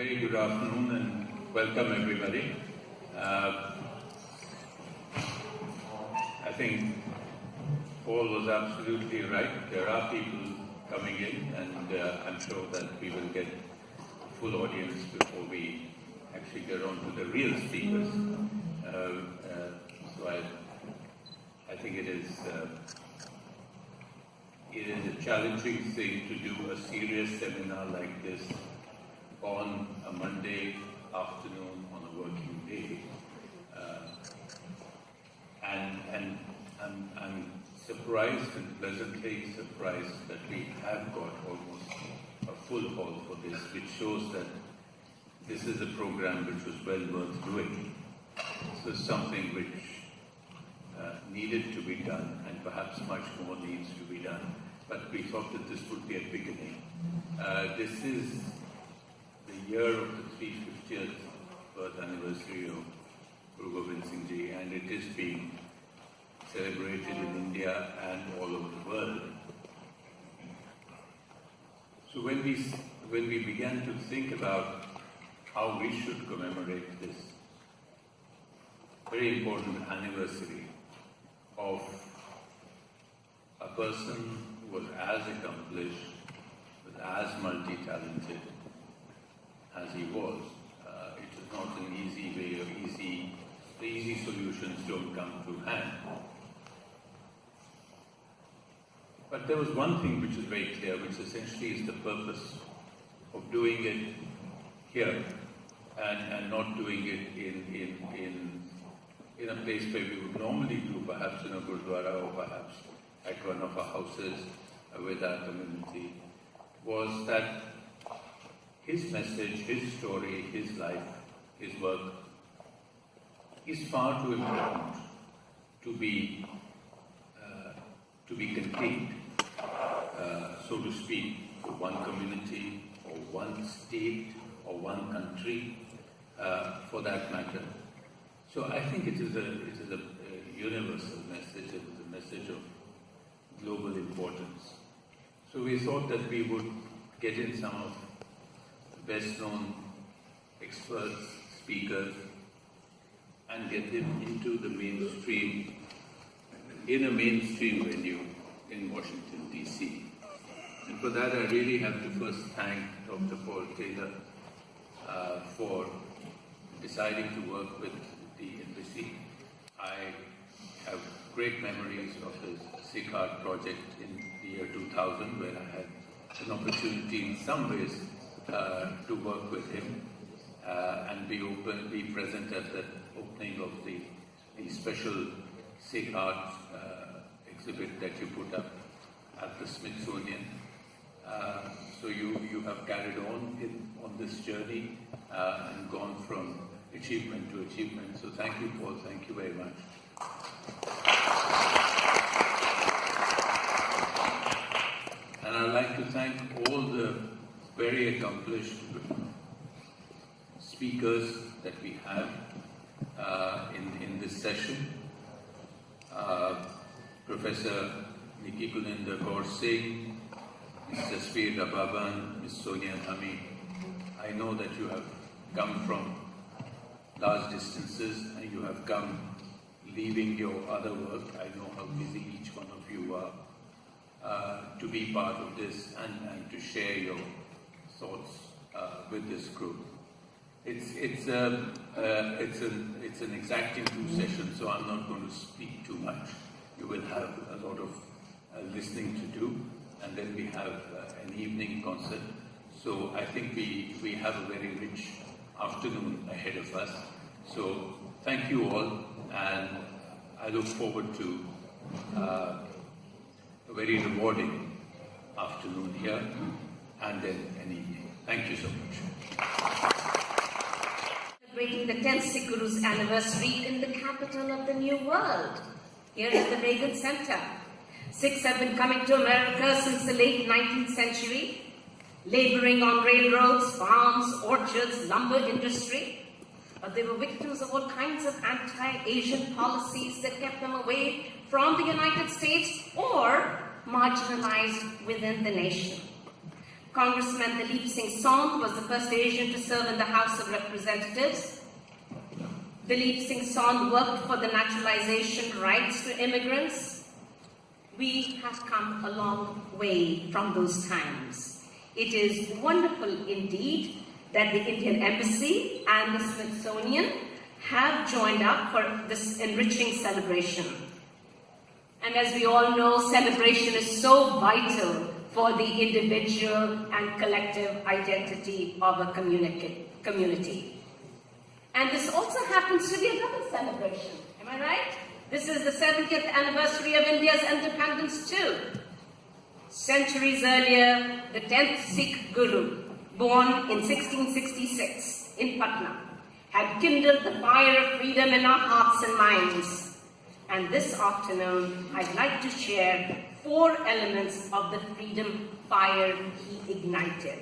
very good afternoon and welcome everybody. I think Paul was absolutely right. There are people coming in, and I'm sure that we will get a full audience before we actually get on to the real speakers. So I think it is a challenging thing to do a serious seminar like this on a Monday afternoon on a working day. And I'm surprised and pleasantly surprised that we have got almost a full hall for this, which shows that this is a program which was well worth doing. This is something which needed to be done, and perhaps much more needs to be done. But we thought that this would be a beginning. This is the year of the 350th birth anniversary of Guru Gobind Singh Ji, and it is being celebrated in India and all over the world. So when we began to think about how we should commemorate this very important anniversary of a person who was as accomplished, but as multi-talented as he was, it is not an easy way or the easy solutions don't come to hand. But there was one thing which is very clear, which essentially is the purpose of doing it here and not doing it in a place where we would normally do, perhaps in a gurdwara or perhaps at one of our houses with our community, was that his message, his story, his life, his work is far too important to be contained, so to speak, to one community or one state or one country, for that matter. So I think it is a universal message. It is a message of global importance. So we thought that we would get in some of the best-known experts, speakers, and get them into the mainstream, in a mainstream venue in Washington, D.C. And for that, I really have to first thank Dr. Paul Taylor for deciding to work with the embassy. I have great memories of his Sikh art project in the year 2000, where I had an opportunity in some ways to work with him and be present at the opening of the special Sikh art exhibit that you put up at the Smithsonian. So you have carried on this journey and gone from achievement to achievement. So thank you, Paul. Thank you very much. And I'd like to thank all the very accomplished speakers that we have in this session. Professor Nikki Kuninder Kaur Singh, Mr. Jasveer Rababan, Ms. Sonia Dhami. I know that you have come from large distances and you have come leaving your other work. I know how busy each one of you are to be part of this and to share your thoughts with this group. It's an exacting 2 sessions, so I'm not going to speak too much. You will have a lot of listening to do, and then we have an evening concert. So I think we have a very rich afternoon ahead of us. So thank you all, and I look forward to a very rewarding afternoon here and then an evening. Thank you so much. Celebrating the 10th Sikh Guru's anniversary in the capital of the New World, here at the Reagan Center. Sikhs have been coming to America since the late 19th century, laboring on railroads, farms, orchards, lumber industry. But they were victims of all kinds of anti-Asian policies that kept them away from the United States or marginalized within the nation. Congressman Dalip Singh was the first Asian to serve in the House of Representatives. Dalip Singh worked for the naturalization rights to immigrants. We have come a long way from those times. It is wonderful indeed that the Indian Embassy and the Smithsonian have joined up for this enriching celebration. And as we all know, celebration is so vital for the individual and collective identity of a community. And this also happens to be another celebration, am I right? This is the 70th anniversary of India's independence too. Centuries earlier, the 10th Sikh Guru, born in 1666 in Patna, had kindled the fire of freedom in our hearts and minds. And this afternoon, I'd like to share 4 elements of the freedom fire he ignited.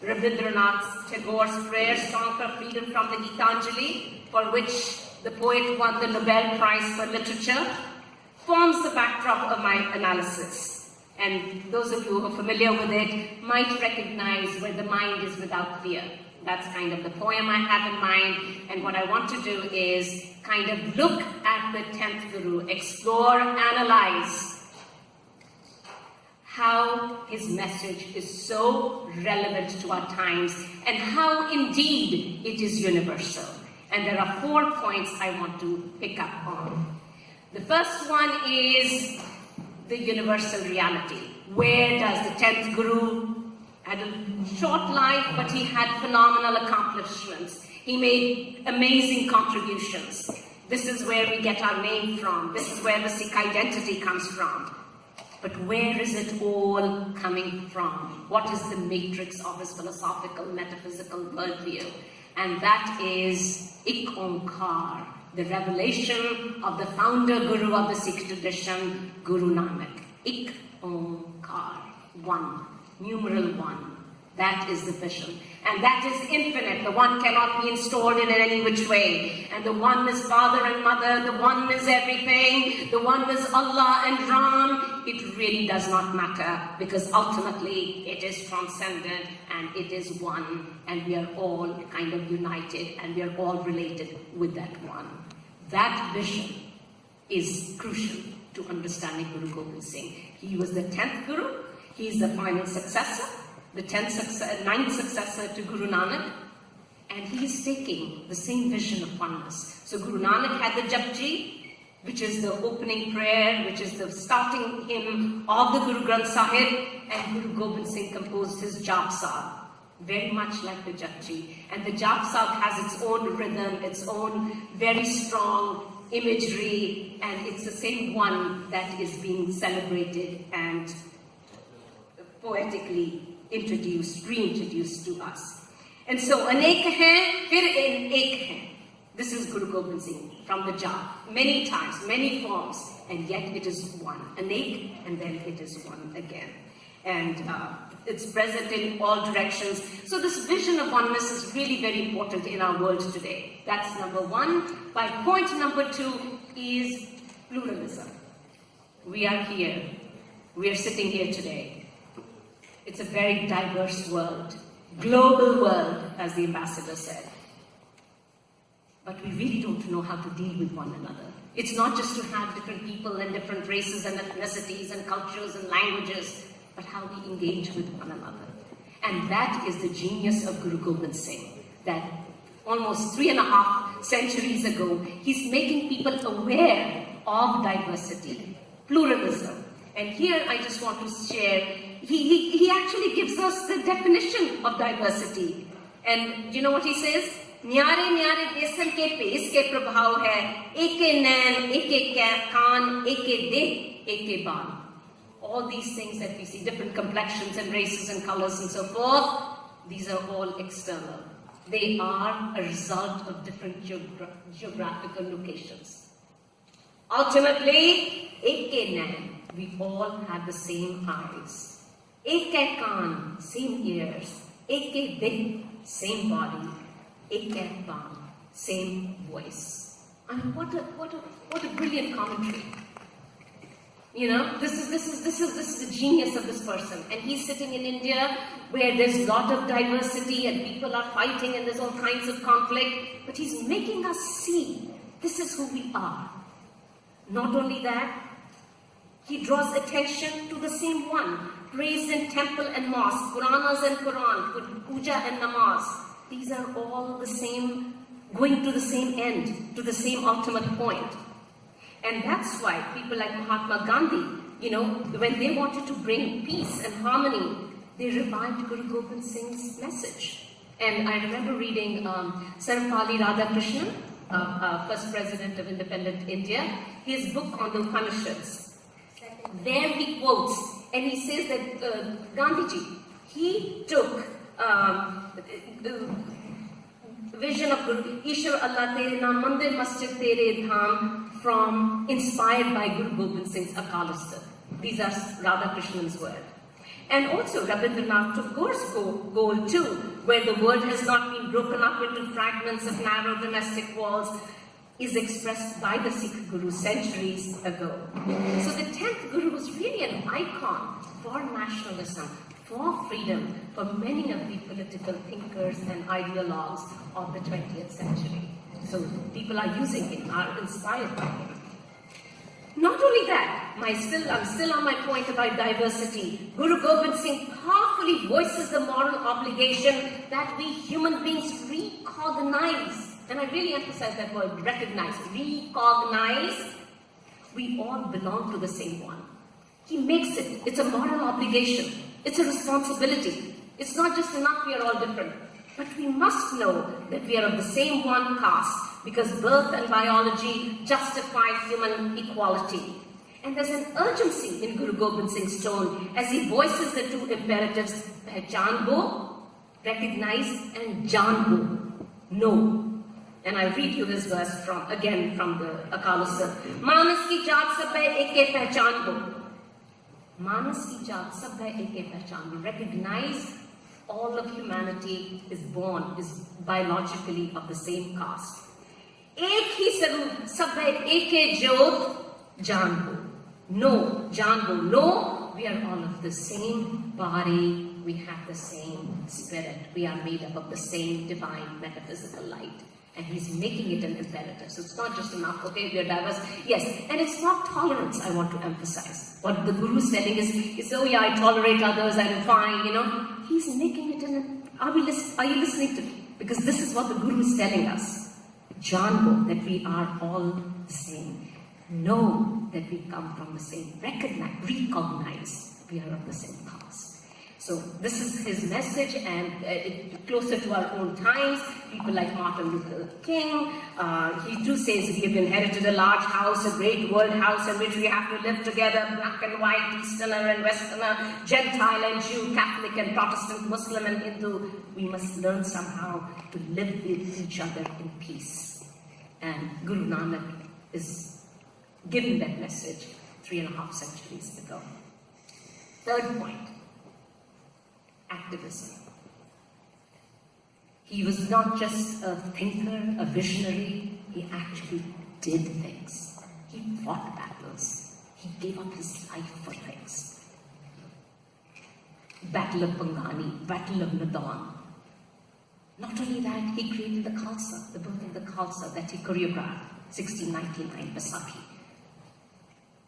Rabindranath Tagore's prayer song for freedom from the Gitanjali, for which the poet won the Nobel Prize for Literature, forms the backdrop of my analysis. And those of you who are familiar with it might recognize where the mind is without fear. That's kind of the poem I have in mind. And what I want to do is kind of look at the 10th Guru, explore, analyze how his message is so relevant to our times and how indeed it is universal. And there are 4 points I want to pick up on. The first one is the universal reality. Where does the 10th Guru had a short life, but he had phenomenal accomplishments. He made amazing contributions. This is where we get our name from. This is where the Sikh identity comes from. But where is it all coming from? What is the matrix of his philosophical, metaphysical worldview? And that is Ik Onkar, the revelation of the founder Guru of the Sikh tradition, Guru Nanak. Ik Onkar, one, numeral 1. That is the vision. And that is infinite. The one cannot be installed in any which way. And the one is father and mother. The one is everything. The one is Allah and Ram. It really does not matter, because ultimately it is transcendent and it is one. And we are all kind of united and we are all related with that one. That vision is crucial to understanding Guru Gobind Singh. He was the 10th Guru. He is the final successor, the 9th successor to Guru Nanak, and he is taking the same vision of oneness. So Guru Nanak had the Japji, which is the opening prayer, which is the starting hymn of the Guru Granth Sahib, and Guru Gobind Singh composed his Jap Sahib, very much like the Japji. And the Jap Sahib has its own rhythm, its own very strong imagery, and it's the same one that is being celebrated and poetically reintroduced to us. And so, anek hai, fir ek hai. This is Guru Gobind Singh from the Jap, many times, many forms, and yet it is one. Anek, and then it is one again. And it's present in all directions. So this vision of oneness is really very important in our world today. That's number 1. By point number 2 is pluralism. We are here. We are sitting here today. It's a very diverse world, global world, as the ambassador said. But we really don't know how to deal with one another. It's not just to have different people and different races and ethnicities and cultures and languages, but how we engage with one another. And that is the genius of Guru Gobind Singh, that almost 3.5 centuries ago, he's making people aware of diversity, pluralism. And here I just want to share, he actually gives us the definition of diversity. And you know what he says? Nyare nyare desan ke pes ke prabhav hai, eke nain, eke kaan, eke deh, eke baan. All these things that we see, different complexions and races and colors and so forth, these are all external. They are a result of different geographical locations. Ultimately, eke nain, we all have the same eyes. Eke kaan, same ears. Eke deh, same body. Eke baan, same voice. I mean, what a brilliant commentary. You know, this is the genius of this person. And he's sitting in India where there's a lot of diversity and people are fighting and there's all kinds of conflict. But he's making us see this is who we are. Not only that, he draws attention to the same one. Praised in temple and mosque, Puranas and Quran, puja and namaz. These are all the same, going to the same end, to the same ultimate point. And that's why people like Mahatma Gandhi, you know, when they wanted to bring peace and harmony, they revived Guru Gobind Singh's message. And I remember reading Sarvepalli Radhakrishnan, first president of independent India, his book on the Upanishads. There he quotes, and he says that Gandhiji, he took the vision of Guru, Ishwar Allah Tere Naam Mandir Masjid Tere Dham, from inspired by Guru Gobind Singh's Akalista. These are Radhakrishnan's words. And also Rabindranath Tagore's goal too, where the world has not been broken up into fragments of narrow domestic walls, is expressed by the Sikh Guru centuries ago. So the 10th Guru was really an icon for nationalism, for freedom, for many of the political thinkers and ideologues of the 20th century. So people are using him, are inspired by him. Not only that, I'm still on my point about diversity. Guru Gobind Singh powerfully voices the moral obligation that we human beings recognize. And I really emphasize that word, recognize, recognize. We all belong to the same one. He makes it, it's a moral obligation. It's a responsibility. It's not just enough we are all different. But we must know that we are of the same one caste, because birth and biology justify human equality. And there's an urgency in Guru Gobind Singh's tone as he voices the two imperatives, Pehchan bo, recognize, and Jaan bo, know. And I read you this verse from the Akalista. Manas ki jaat sab hai eke pehchan bo. Manas ki jaat sab hai eke pehchan bo. Recognize all of humanity is biologically of the same caste. Ek hi saroop, sab hai eke jyot, jaan bo. No, jaan bo, no, we are all of the same body, we have the same spirit, we are made up of the same divine metaphysical light. And he's making it an imperative. So it's not just enough, okay, we are diverse. Yes, and it's not tolerance, I want to emphasize. What the Guru is telling is oh yeah, I tolerate others, I'm fine, you know. He's making it an, are you listening to me? Because this is what the Guru is telling us. Janbo, that we are all the same. Know that we come from the same. Recognize we are of the same cause. So this is his message, and closer to our own times, people like Martin Luther King, he too says we have inherited a large house, a great world house in which we have to live together, black and white, Easterner and Westerner, Gentile and Jew, Catholic and Protestant, Muslim and Hindu. We must learn somehow to live with each other in peace. And Guru Nanak is giving that message 3.5 centuries ago. Third point. Activism. He was not just a thinker, a visionary, he actually did things. He fought battles. He gave up his life for things. Battle of Bangani, Battle of Nadon. Not only that, he created the Khalsa, the birth of the Khalsa that he choreographed, 1699 Baisakhi.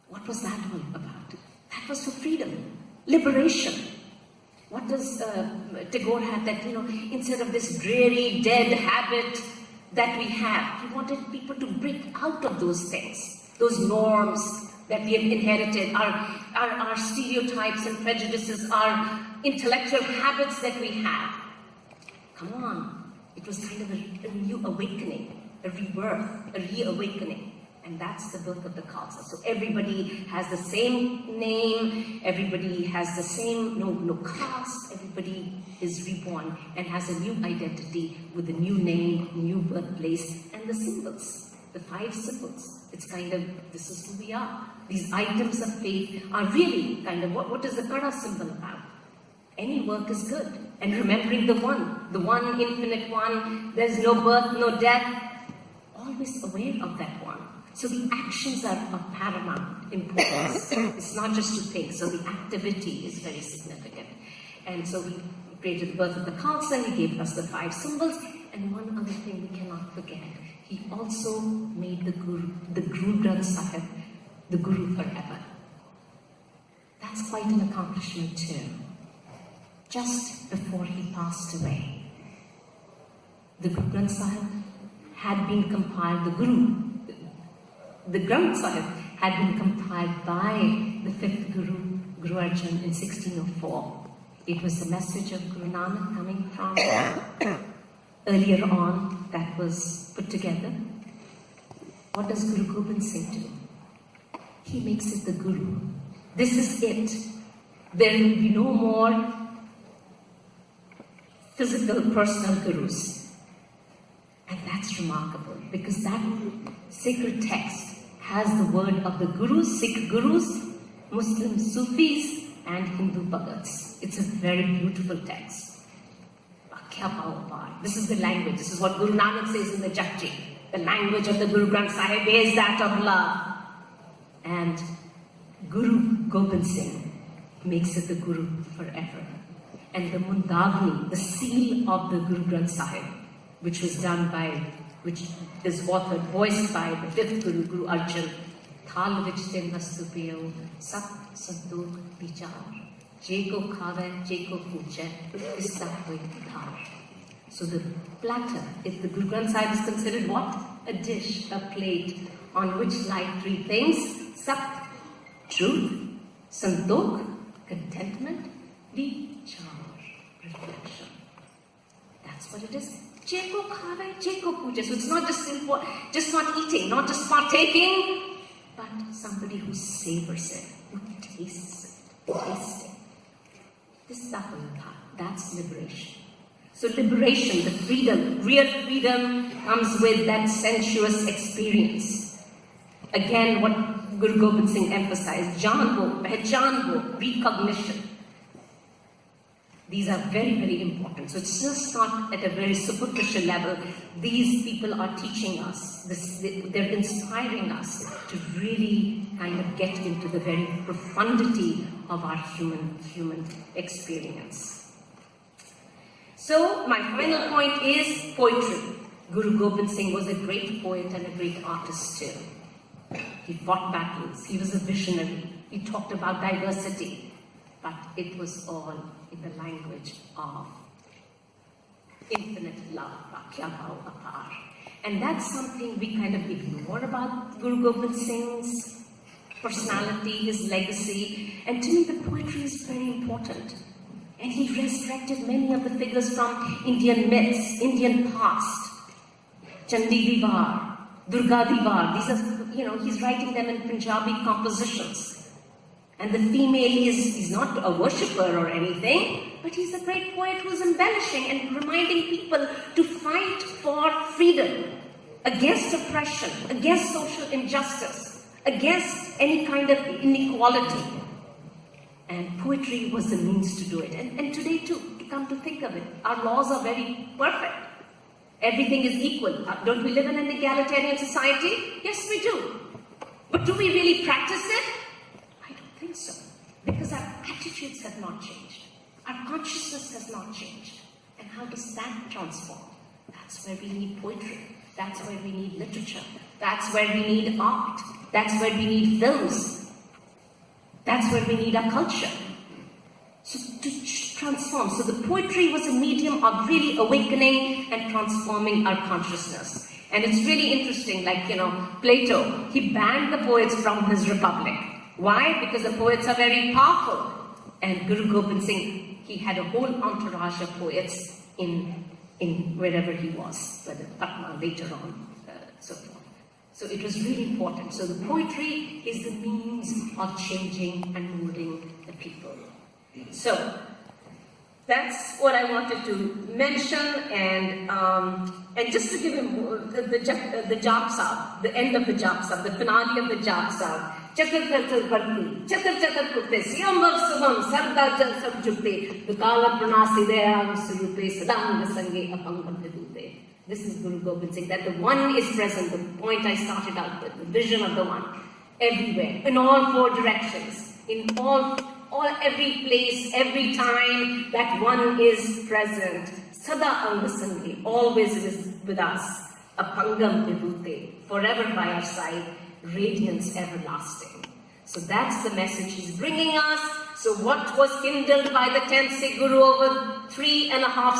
What was that all about? That was for freedom, liberation. What does Tagore have that, you know, instead of this dreary, dead habit that we have, he wanted people to break out of those things, those norms that we have inherited, our stereotypes and prejudices, our intellectual habits that we have. Come on, it was kind of a new awakening, a rebirth, a reawakening. And that's the birth of the Khalsa. So everybody has the same name, everybody has the same, no caste, everybody is reborn and has a new identity with a new name, new birthplace, and the symbols, the 5 symbols. It's kind of, this is who we are. These items of faith are really kind of, what is the Kada symbol about? Any work is good. And remembering the one infinite one, there's no birth, no death, always aware of that one. So the actions are of paramount importance. It's not just to think, so the activity is very significant. And so he created the birth of the Khalsa, he gave us the 5 symbols, and one other thing we cannot forget, he also made the Guru Granth Sahib, the Guru forever. That's quite an accomplishment too. Just before he passed away, the Guru Granth Sahib had been compiled, the Granth Sahib had been compiled by the 5th Guru, Guru Arjan, in 1604. It was the message of Guru Nanak coming from earlier on that was put together. What does Guru Gobind Singh do? He makes it the Guru. This is it. There will be no more physical, personal gurus. And that's remarkable because that sacred text has the word of the gurus, Sikh gurus, Muslim Sufis, and Hindu Bhagats. It's a very beautiful text. This is the language. This is what Guru Nanak says in the Japji. The language of the Guru Granth Sahib is that of love. And Guru Gobind Singh makes it the Guru forever. And the Mundavni, the seal of the Guru Granth Sahib, which is authored, voiced by the 5th Guru, Guru Arjan, Thal vich te mastu piyo, sat sanduk vichar, jeko khave, jeko puche, ista koi dhar. So the platter, if the Guru Granth Sahib is considered what? A dish, a plate, on which lie 3 things: Sat, truth; Santokh, contentment; Vichar, reflection. That's what it is. Jeko khave, jeko puja. So it's not just simple, just not eating, not just partaking, but somebody who savors it, who tastes it, tasting. This is that's liberation. So liberation, the freedom, real freedom comes with that sensuous experience. Again, what Guru Gobind Singh emphasized, Janvo, Pehchanvo, recognition. These are very, very important. So it's just not at a very superficial level. These people are teaching us, they're inspiring us to really kind of get into the very profundity of our human experience. So my final point is poetry. Guru Gobind Singh was a great poet and a great artist too. He fought battles, he was a visionary, he talked about diversity, but it was all in the language of infinite love, Kya Bhau Apar. And that's something we kind of ignore about Guru Gobind Singh's personality, his legacy, and to me the poetry is very important. And he resurrected many of the figures from Indian myths, Indian past. Chandi Divar, Durga Divar, these are, he's writing them in Punjabi compositions. And the female is not a worshipper or anything, but he's a great poet who's embellishing and reminding people to fight for freedom, against oppression, against social injustice, against any kind of inequality. And poetry was the means to do it. And today too, come to think of it, our laws are very perfect. Everything is equal. Don't we live in an egalitarian society? Yes, we do. But do we really practice it? I don't think so. Because our attitudes have not changed. Our consciousness has not changed. And how does that transform? That's where we need poetry. That's where we need literature. That's where we need art. That's where we need films. That's where we need our culture. So to transform. So the poetry was a medium of really awakening and transforming our consciousness. And it's really interesting, like, Plato, he banned the poets from his republic. Why? Because the poets are very powerful. And Guru Gobind Singh, he had a whole entourage of poets in wherever he was, whether Patna later on, so forth. So it was really important. So the poetry is the means of changing and molding the people. So that's what I wanted to mention, and just to give him the Japsa, the end of the Japsa, the finale of the Japsa. Chakar chakar karti, chakar chakar kurte, siyambar subham, sarda jal sab jukte, dukala pranasi deya surupe, sadam sange apangam vidute. This is Guru Gobind Singh, that the one is present, the point I started out with, the vision of the one, everywhere, in all four directions, in every place, every time, that one is present. Sada Angasangi, always with us. Apangam Vibhute, forever by our side, radiance everlasting. So that's the message he's bringing us. So what was kindled by the 10th Sikh Guru over 3.5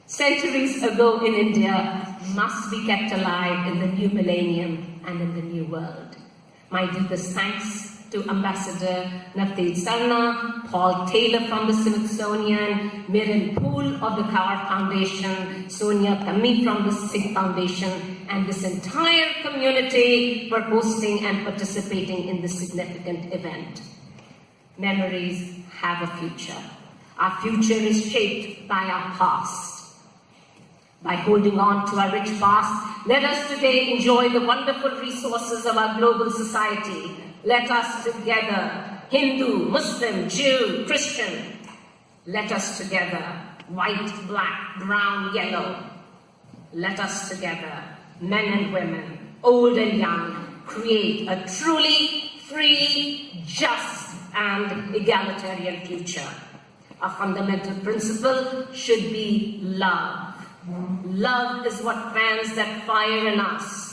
centuries ago in India must be kept alive in the new millennium and in the new world. My deepest thanks to Ambassador Navdeep Sarna, Paul Taylor from the Smithsonian, Miran Poole of the Kaur Foundation, Sonia Kami from the Sikh Foundation, and this entire community for hosting and participating in this significant event. Memories have a future. Our future is shaped by our past. By holding on to our rich past, let us today enjoy the wonderful resources of our global society. Let us together, Hindu, Muslim, Jew, Christian, let us together, white, black, brown, yellow, let us together, men and women, old and young, create a truly free, just, and egalitarian future. Our fundamental principle should be love. Love is what fans that fire in us.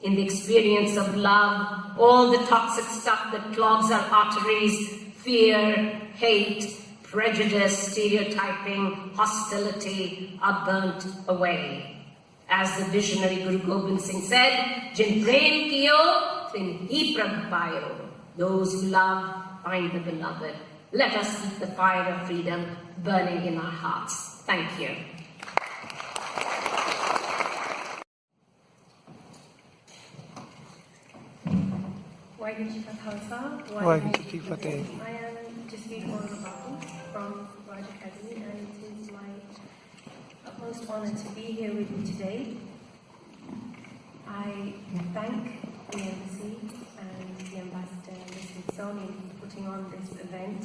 In the experience of love, all the toxic stuff that clogs our arteries, fear, hate, prejudice, stereotyping, hostility, are burnt away. As the visionary Guru Gobind Singh said, Jin prem kiyo, tin hi prabh payo. Those who love find the beloved. Let us keep the fire of freedom burning in our hearts. Thank you. I am Jaspreet Kaur from Raj Academy, and it is my utmost honour to be here with you today. I thank the embassy and the ambassador and the Smithsonian for putting on this event.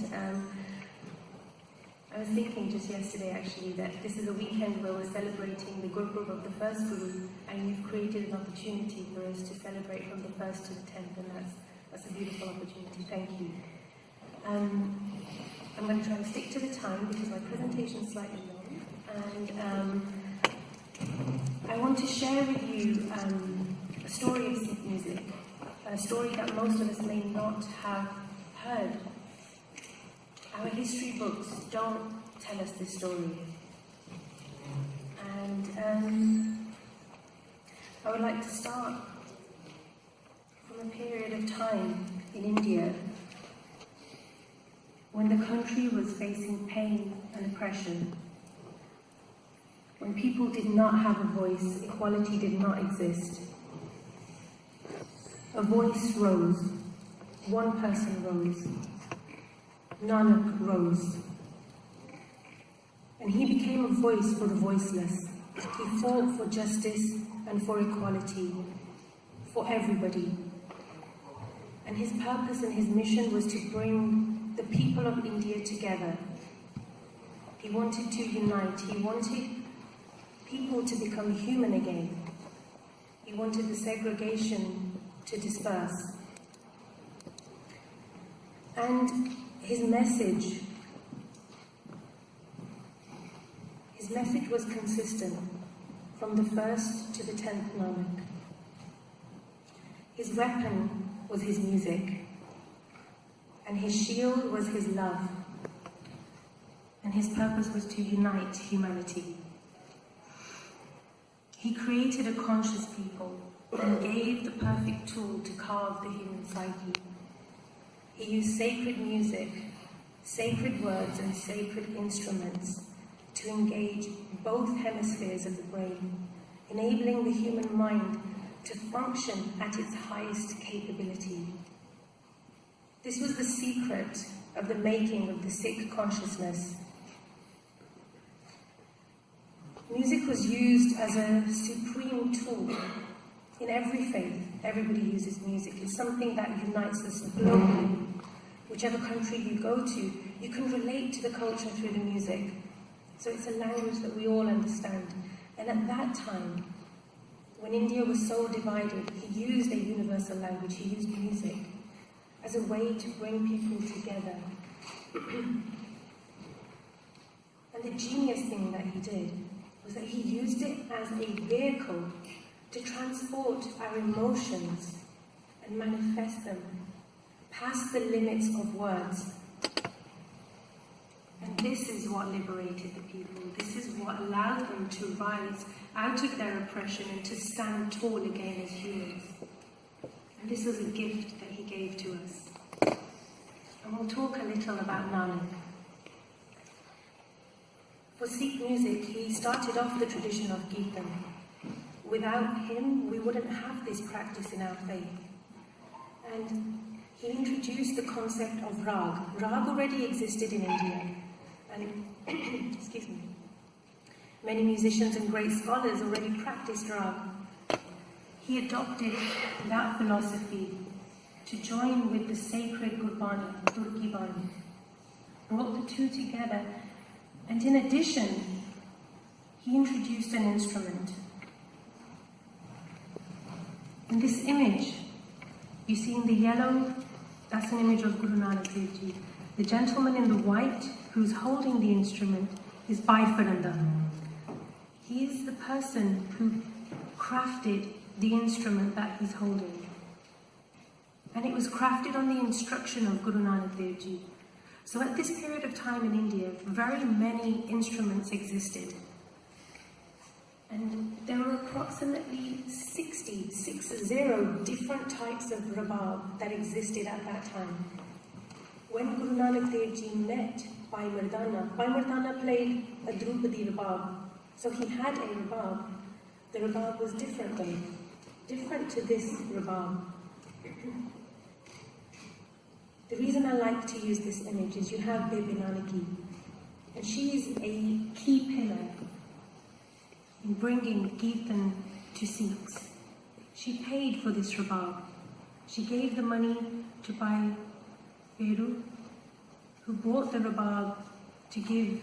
I was thinking just yesterday actually that this is a weekend where we're celebrating the Gurpurab of the first Guru, and you've created an opportunity for us to celebrate from the 1st to the 10th, and that's a beautiful opportunity. Thank you. I'm going to try to stick to the time because my presentation is slightly long, and I want to share with you a story of Sikh music, a story that most of us may not have heard. Our history books don't tell us this story. And I would like to start from a period of time in India when the country was facing pain and oppression, when people did not have a voice, equality did not exist. A voice rose, one person rose, Nanak rose, and he became a voice for the voiceless. He fought for justice and for equality, for everybody. And his purpose and his mission was to bring the people of India together. He wanted to unite. He wanted people to become human again. He wanted the segregation to disperse. And his message was consistent from the 1st to the 10th Nanak. His weapon was his music, and his shield was his love, and his purpose was to unite humanity. He created a conscious people and gave the perfect tool to carve the human psyche. He used sacred music, sacred words, and sacred instruments to engage both hemispheres of the brain, enabling the human mind to function at its highest capability. This was the secret of the making of the Sikh consciousness. Music was used as a supreme tool in every faith. Everybody uses music. It's something that unites us globally. Whichever country you go to, you can relate to the culture through the music. So it's a language that we all understand. And at that time, when India was so divided, he used a universal language, he used music as a way to bring people together. And the genius thing that he did was that he used it as a vehicle to transport our emotions and manifest them past the limits of words. And this is what liberated the people. This is what allowed them to rise out of their oppression and to stand tall again as humans. And this was a gift that he gave to us. And we'll talk a little about Nanak. For Sikh music, he started off the tradition of Kirtan. Without him, we wouldn't have this practice in our faith. And he introduced the concept of rag. Rag already existed in India. And, excuse me, many musicians and great scholars already practiced rag. He adopted that philosophy to join with the sacred Gurbani, Gurkibani, brought the two together, and in addition, he introduced an instrument. In this image, you see in the yellow, that's an image of Guru Nanak Dev Ji. The gentleman in the white, who's holding the instrument, is Bhai Faranda. He is the person who crafted the instrument that he's holding. And it was crafted on the instruction of Guru Nanak Dev Ji. So at this period of time in India, very many instruments existed. And there were approximately 60 different types of rabab that existed at that time. When Guru Nanak Dev Ji met Bhai Mardana played a Drupadi rabab. So he had a rabab. The rabab was different though, different to this rabab. The reason I like to use this image is you have Bibi Nanaki, and she is a key pillar in bringing Kirtan to Sikhs. She paid for this rabab. She gave the money to Bhai Feru, who bought the rabab to give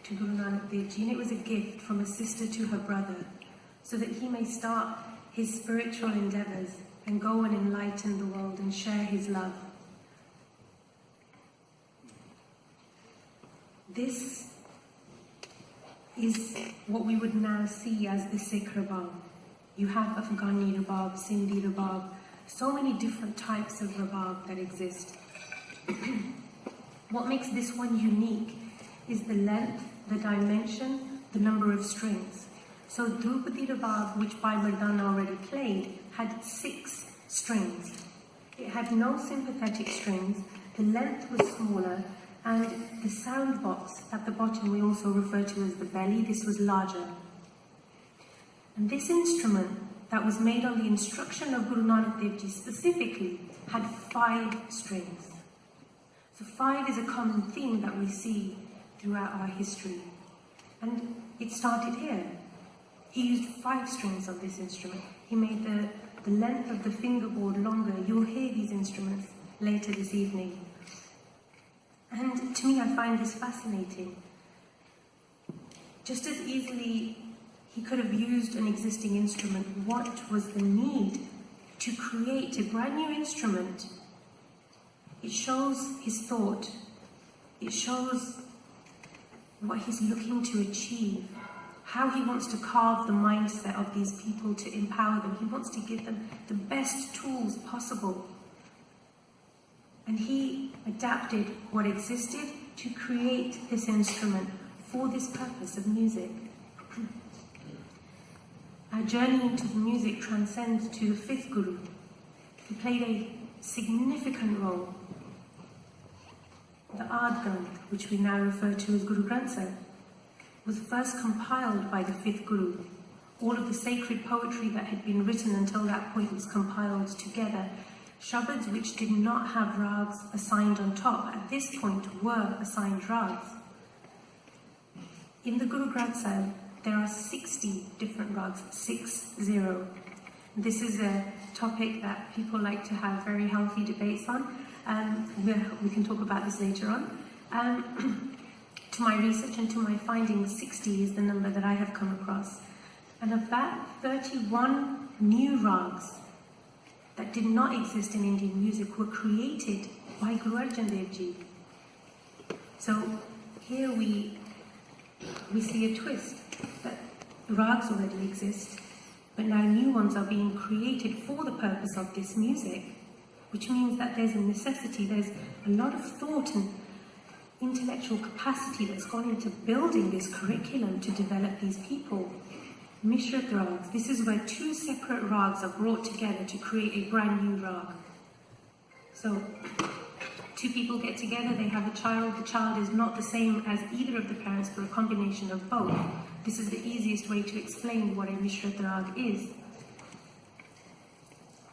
to Guru Nanak Dev Ji, and it was a gift from a sister to her brother, so that he may start his spiritual endeavors and go and enlighten the world and share his love. This is what we would now see as the Sikh rabab. You have Afghani rabab, Sindhi rabab, so many different types of rabab that exist. What makes this one unique is the length, the dimension, the number of strings. So Drupadi rabab, which Bhai Mardana already played, had 6 strings. It had no sympathetic strings, the length was smaller, and the sound box at the bottom we also refer to as the belly, this was larger. And this instrument that was made on the instruction of Guru Nanak Dev Ji specifically had 5 strings. So 5 is a common theme that we see throughout our history. And it started here. He used 5 strings of this instrument. He made the length of the fingerboard longer. You'll hear these instruments later this evening. And to me, I find this fascinating. Just as easily he could have used an existing instrument, what was the need to create a brand new instrument? It shows his thought. It shows what he's looking to achieve, how he wants to carve the mindset of these people to empower them. He wants to give them the best tools possible. And he adapted what existed to create this instrument for this purpose of music. Our journey into the music transcends to the 5th Guru, who played a significant role. The Ard Granth, which we now refer to as Guru Granth Sahib, was first compiled by the 5th Guru. All of the sacred poetry that had been written until that point was compiled together. Shabads which did not have rags assigned on top at this point were assigned rags. In the Guru Granth Sahib, there are 60 different rags, 60. This is a topic that people like to have very healthy debates on. We can talk about this later on. To my research and to my findings, 60 is the number that I have come across. And of that, 31 new rags that did not exist in Indian music were created by Guru Arjan Dev Ji. So here we see a twist, that rags already exist, but now new ones are being created for the purpose of this music, which means that there's a necessity, there's a lot of thought and intellectual capacity that's gone into building this curriculum to develop these people. Mishrat rags, this is where two separate rags are brought together to create a brand new rag. So, two people get together, they have a child, the child is not the same as either of the parents but a combination of both. This is the easiest way to explain what a Mishrat rag is.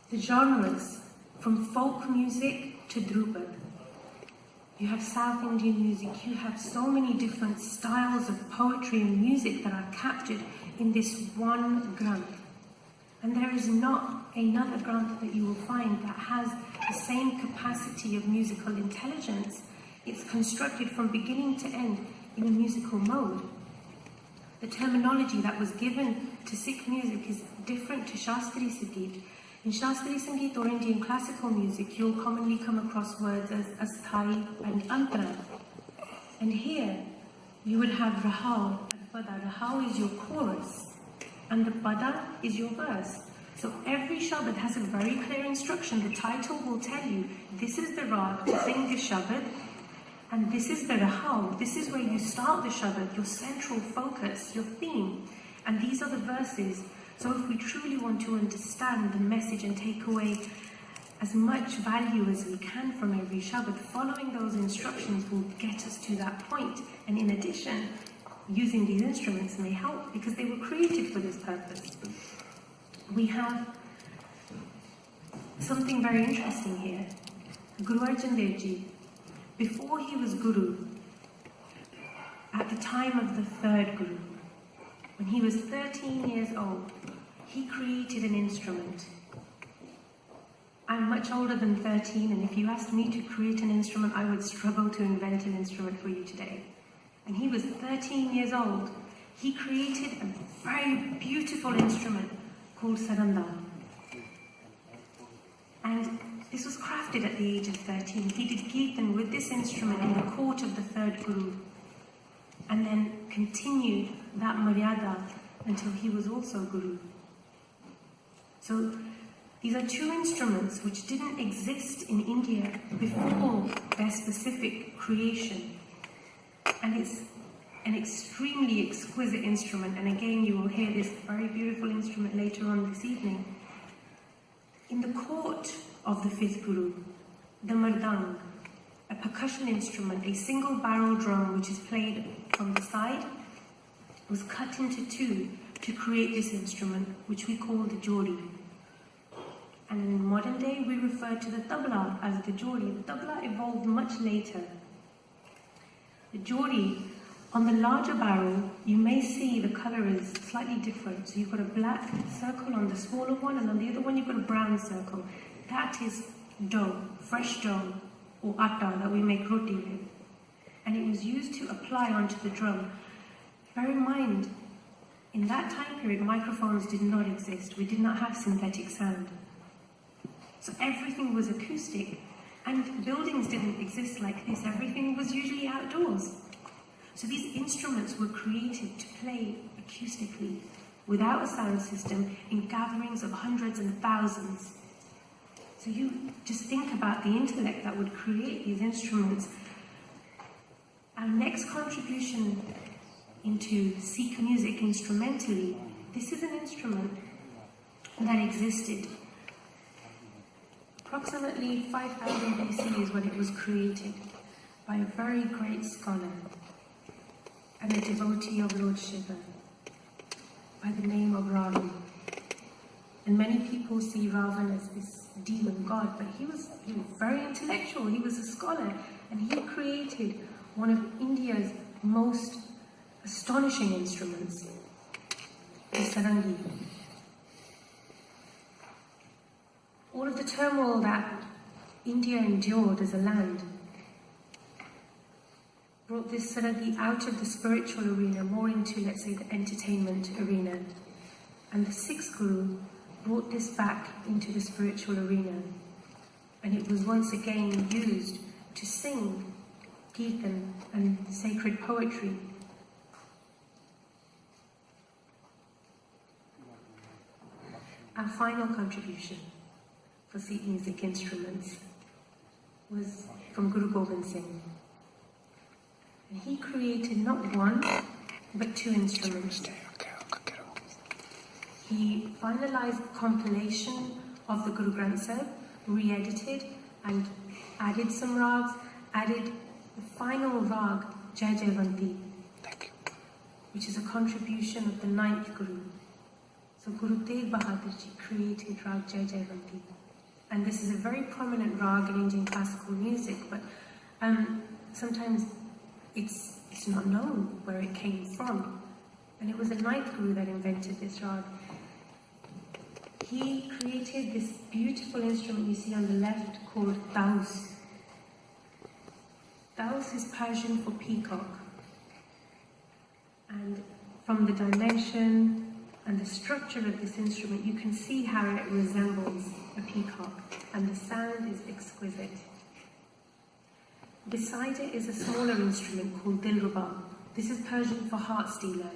The genres, from folk music to Drupad. You have South Indian music, you have so many different styles of poetry and music that are captured in this one granth. And there is not another granth that you will find that has the same capacity of musical intelligence. It's constructed from beginning to end in a musical mode. The terminology that was given to Sikh music is different to Shastri Sangeet. In Shastri Sangeet or Indian classical music, you'll commonly come across words as asthai and antara. And here, you would have Rahau and Pada. Rahau is your chorus, and the Pada is your verse. So every Shabad has a very clear instruction. The title will tell you, this is the Rag to sing the Shabad, and this is the Rahau. This is where you start the Shabad, your central focus, your theme. And these are the verses. So if we truly want to understand the message and take away as much value as we can from every Shabad, following those instructions will get us to that point. And in addition, using these instruments may help because they were created for this purpose. We have something very interesting here. Guru Arjan Dev Ji, before he was Guru, at the time of the third Guru, when he was 13 years old, he created an instrument. I'm much older than 13, and if you asked me to create an instrument, I would struggle to invent an instrument for you today. And he was 13 years old. He created a very beautiful instrument called saranda. And this was crafted at the age of 13. He did kirtan with this instrument in the court of the third Guru, and then continued that maryada until he was also Guru. So these are two instruments which didn't exist in India before their specific creation. And it's an extremely exquisite instrument, and again you will hear this very beautiful instrument later on this evening. In the court of the fifth Guru, the mardang, a percussion instrument, a single barrel drum which is played from the side, was cut into two to create this instrument, which we call the jodi. And in modern day, we refer to the tabla as the jodi. The tabla evolved much later. The jodi, on the larger barrel, you may see the color is slightly different. So you've got a black circle on the smaller one, and on the other one you've got a brown circle. That is dough, fresh dough, or atta that we make roti with. And it was used to apply onto the drum. Bear in mind, in that time period, microphones did not exist. We did not have synthetic sound. So everything was acoustic, and buildings didn't exist like this. Everything was usually outdoors. So these instruments were created to play acoustically, without a sound system, in gatherings of hundreds and thousands. So you just think about the intellect that would create these instruments. Our next contribution into Sikh music instrumentally, this is an instrument that existed approximately 5000 BC is when it was created by a very great scholar and a devotee of Lord Shiva by the name of Ravan. And many people see Ravan as this demon god, but he was very intellectual, he was a scholar, and he created one of India's most astonishing instruments, the sarangi. All of the turmoil that India endured as a land brought this saragi out of the spiritual arena, more into, let's say, the entertainment arena. And the sixth Guru brought this back into the spiritual arena. And it was once again used to sing kirtan and sacred poetry. Our final contribution for Sikh music instruments was from Guru Gobind Singh. And he created not one, but two instruments. He finalized the compilation of the Guru Granth Sahib, re-edited and added some rags, added the final rag, Jai Jaivanti, which is a contribution of the ninth Guru. So Guru Tegh Bahadur Ji created rag Jai Jaivanti. And this is a very prominent rag in Indian classical music, but sometimes it's not known where it came from. And it was the ninth Guru that invented this rag. He created this beautiful instrument you see on the left called Taus. Taus is Persian for peacock. And from the dimension and the structure of this instrument, you can see how it resembles a peacock, and the sound is exquisite. Beside it is a smaller instrument called Dilruba. This is Persian for heart stealer,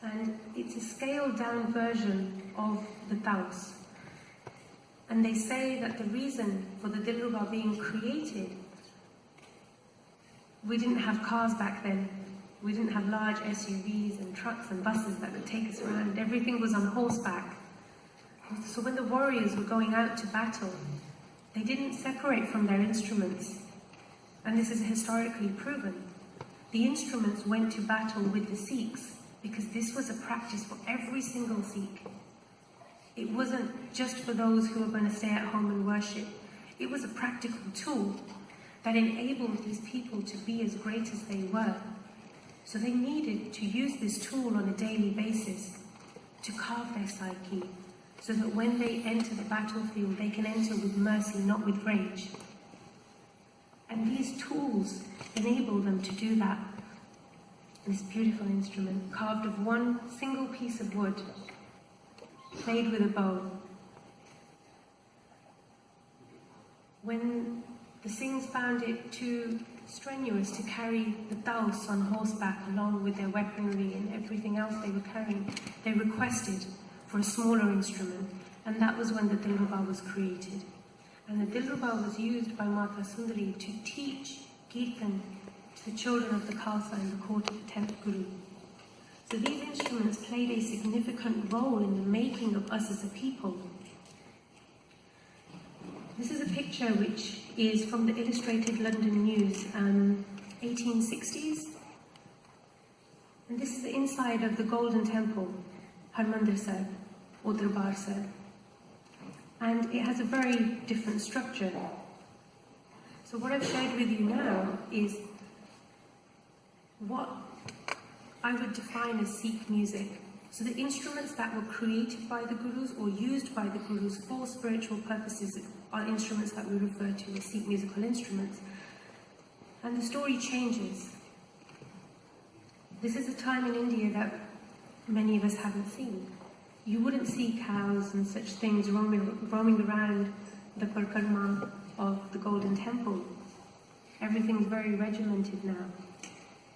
and it's a scaled down version of the Taus. And they say that the reason for the Dilruba being created, we didn't have cars back then. We didn't have large SUVs and trucks and buses that would take us around. Everything was on horseback. So when the warriors were going out to battle, they didn't separate from their instruments. And this is historically proven. The instruments went to battle with the Sikhs because this was a practice for every single Sikh. It wasn't just for those who were going to stay at home and worship. It was a practical tool that enabled these people to be as great as they were. So they needed to use this tool on a daily basis to carve their psyche, so that when they enter the battlefield, they can enter with mercy, not with rage. And these tools enable them to do that. This beautiful instrument, carved of one single piece of wood, played with a bow. When the Singhs found it too strenuous to carry the Taus on horseback along with their weaponry and everything else they were carrying, they requested for a smaller instrument, and that was when the Dilruba was created. And the Dilruba was used by Mata Sundari to teach Kirtan to the children of the Khalsa in the court of the 10th Guru. So these instruments played a significant role in the making of us as a people. This is a picture which is from the Illustrated London News, 1860s. And this is the inside of the Golden Temple, Harmandir Sahib, or Darbar Sahib. And it has a very different structure. So what I've shared with you now is what I would define as Sikh music. So the instruments that were created by the Gurus or used by the Gurus for spiritual purposes are instruments that we refer to as Sikh musical instruments. And the story changes. This is a time in India that many of us haven't seen. You wouldn't see cows and such things roaming around the parikrama of the Golden Temple. Everything's very regimented now.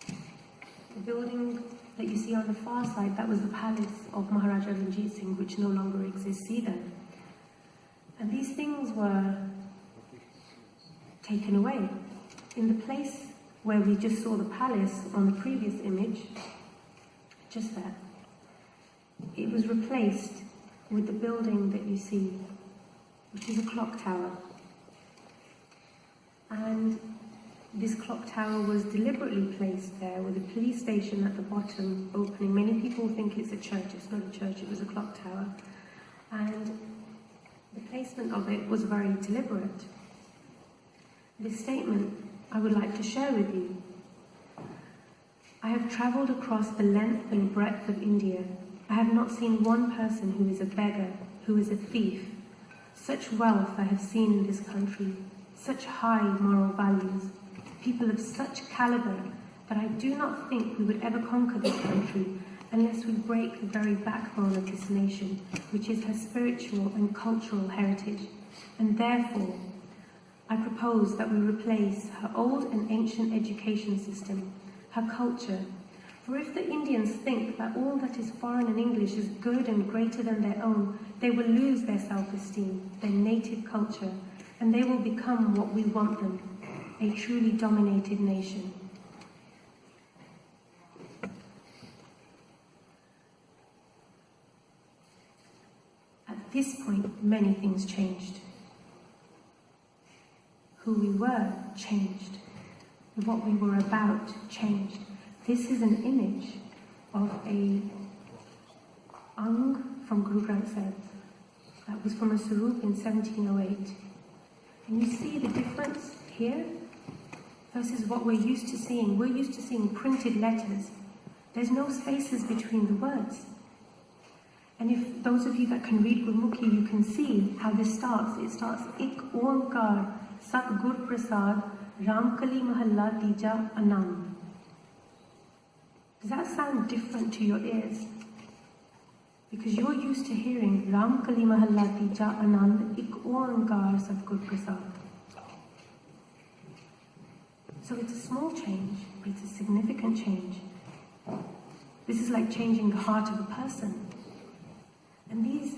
The building that you see on the far side, that was the palace of Maharaja Ranjit Singh, which no longer exists either. And these things were taken away. In the place where we just saw the palace on the previous image, just there, it was replaced with the building that you see, which is a clock tower. And this clock tower was deliberately placed there with a police station at the bottom opening. Many people think it's a church. It's not a church, it was a clock tower. And the placement of it was very deliberate. This statement I would like to share with you. I have travelled across the length and breadth of India. I have not seen one person who is a beggar, who is a thief. Such wealth I have seen in this country, such high moral values, people of such calibre But I do not think we would ever conquer this country unless we break the very backbone of this nation, which is her spiritual and cultural heritage. And therefore, I propose that we replace her old and ancient education system, her culture. For if the Indians think that all that is foreign and English is good and greater than their own, they will lose their self-esteem, their native culture, and they will become what we want them, a truly dominated nation. At this point, many things changed. Who we were changed. What we were about changed. This is an image of a Ang from Guru Granth Sahib that was from a Sarup in 1708. And you see the difference here versus what we're used to seeing. We're used to seeing printed letters. There's no spaces between the words. And if those of you that can read Gurmukhi, you can see how this starts. It starts, Ik Onkar Sat Gur Prasad Ramkali Mahalla Tija Anand. Does that sound different to your ears? Because you're used to hearing Ramkali Mahalla Tija Anand Ik Onkar Sat Gur Prasad. So it's a small change, but it's a significant change. This is like changing the heart of a person. And these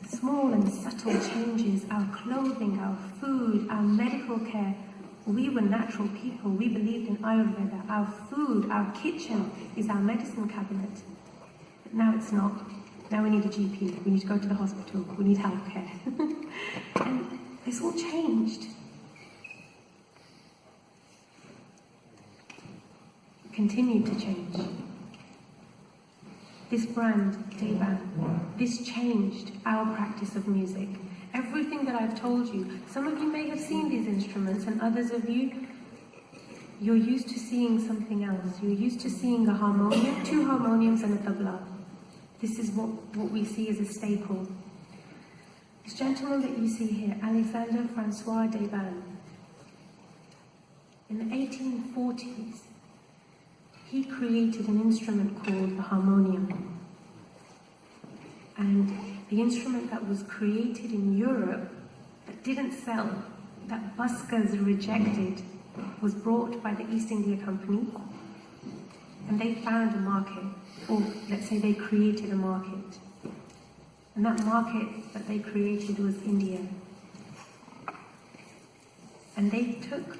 small and subtle changes, our clothing, our food, our medical care, we were natural people. We believed in Ayurveda. Our food, our kitchen is our medicine cabinet. But now it's not. Now we need a GP. We need to go to the hospital. We need healthcare. And this all changed. It continued to change. This brand, Devan, this changed our practice of music. Everything that I've told you, some of you may have seen these instruments, and others of you, you're used to seeing something else. You're used to seeing a harmonium, 2 harmoniums and a tabla. This is what we see as a staple. This gentleman that you see here, Alexander Francois Devan, in the 1840s, he created an instrument called the harmonium. And the instrument that was created in Europe, that didn't sell, that buskers rejected, was brought by the East India Company. And they found a market, or let's say they created a market. And that market that they created was India. And they took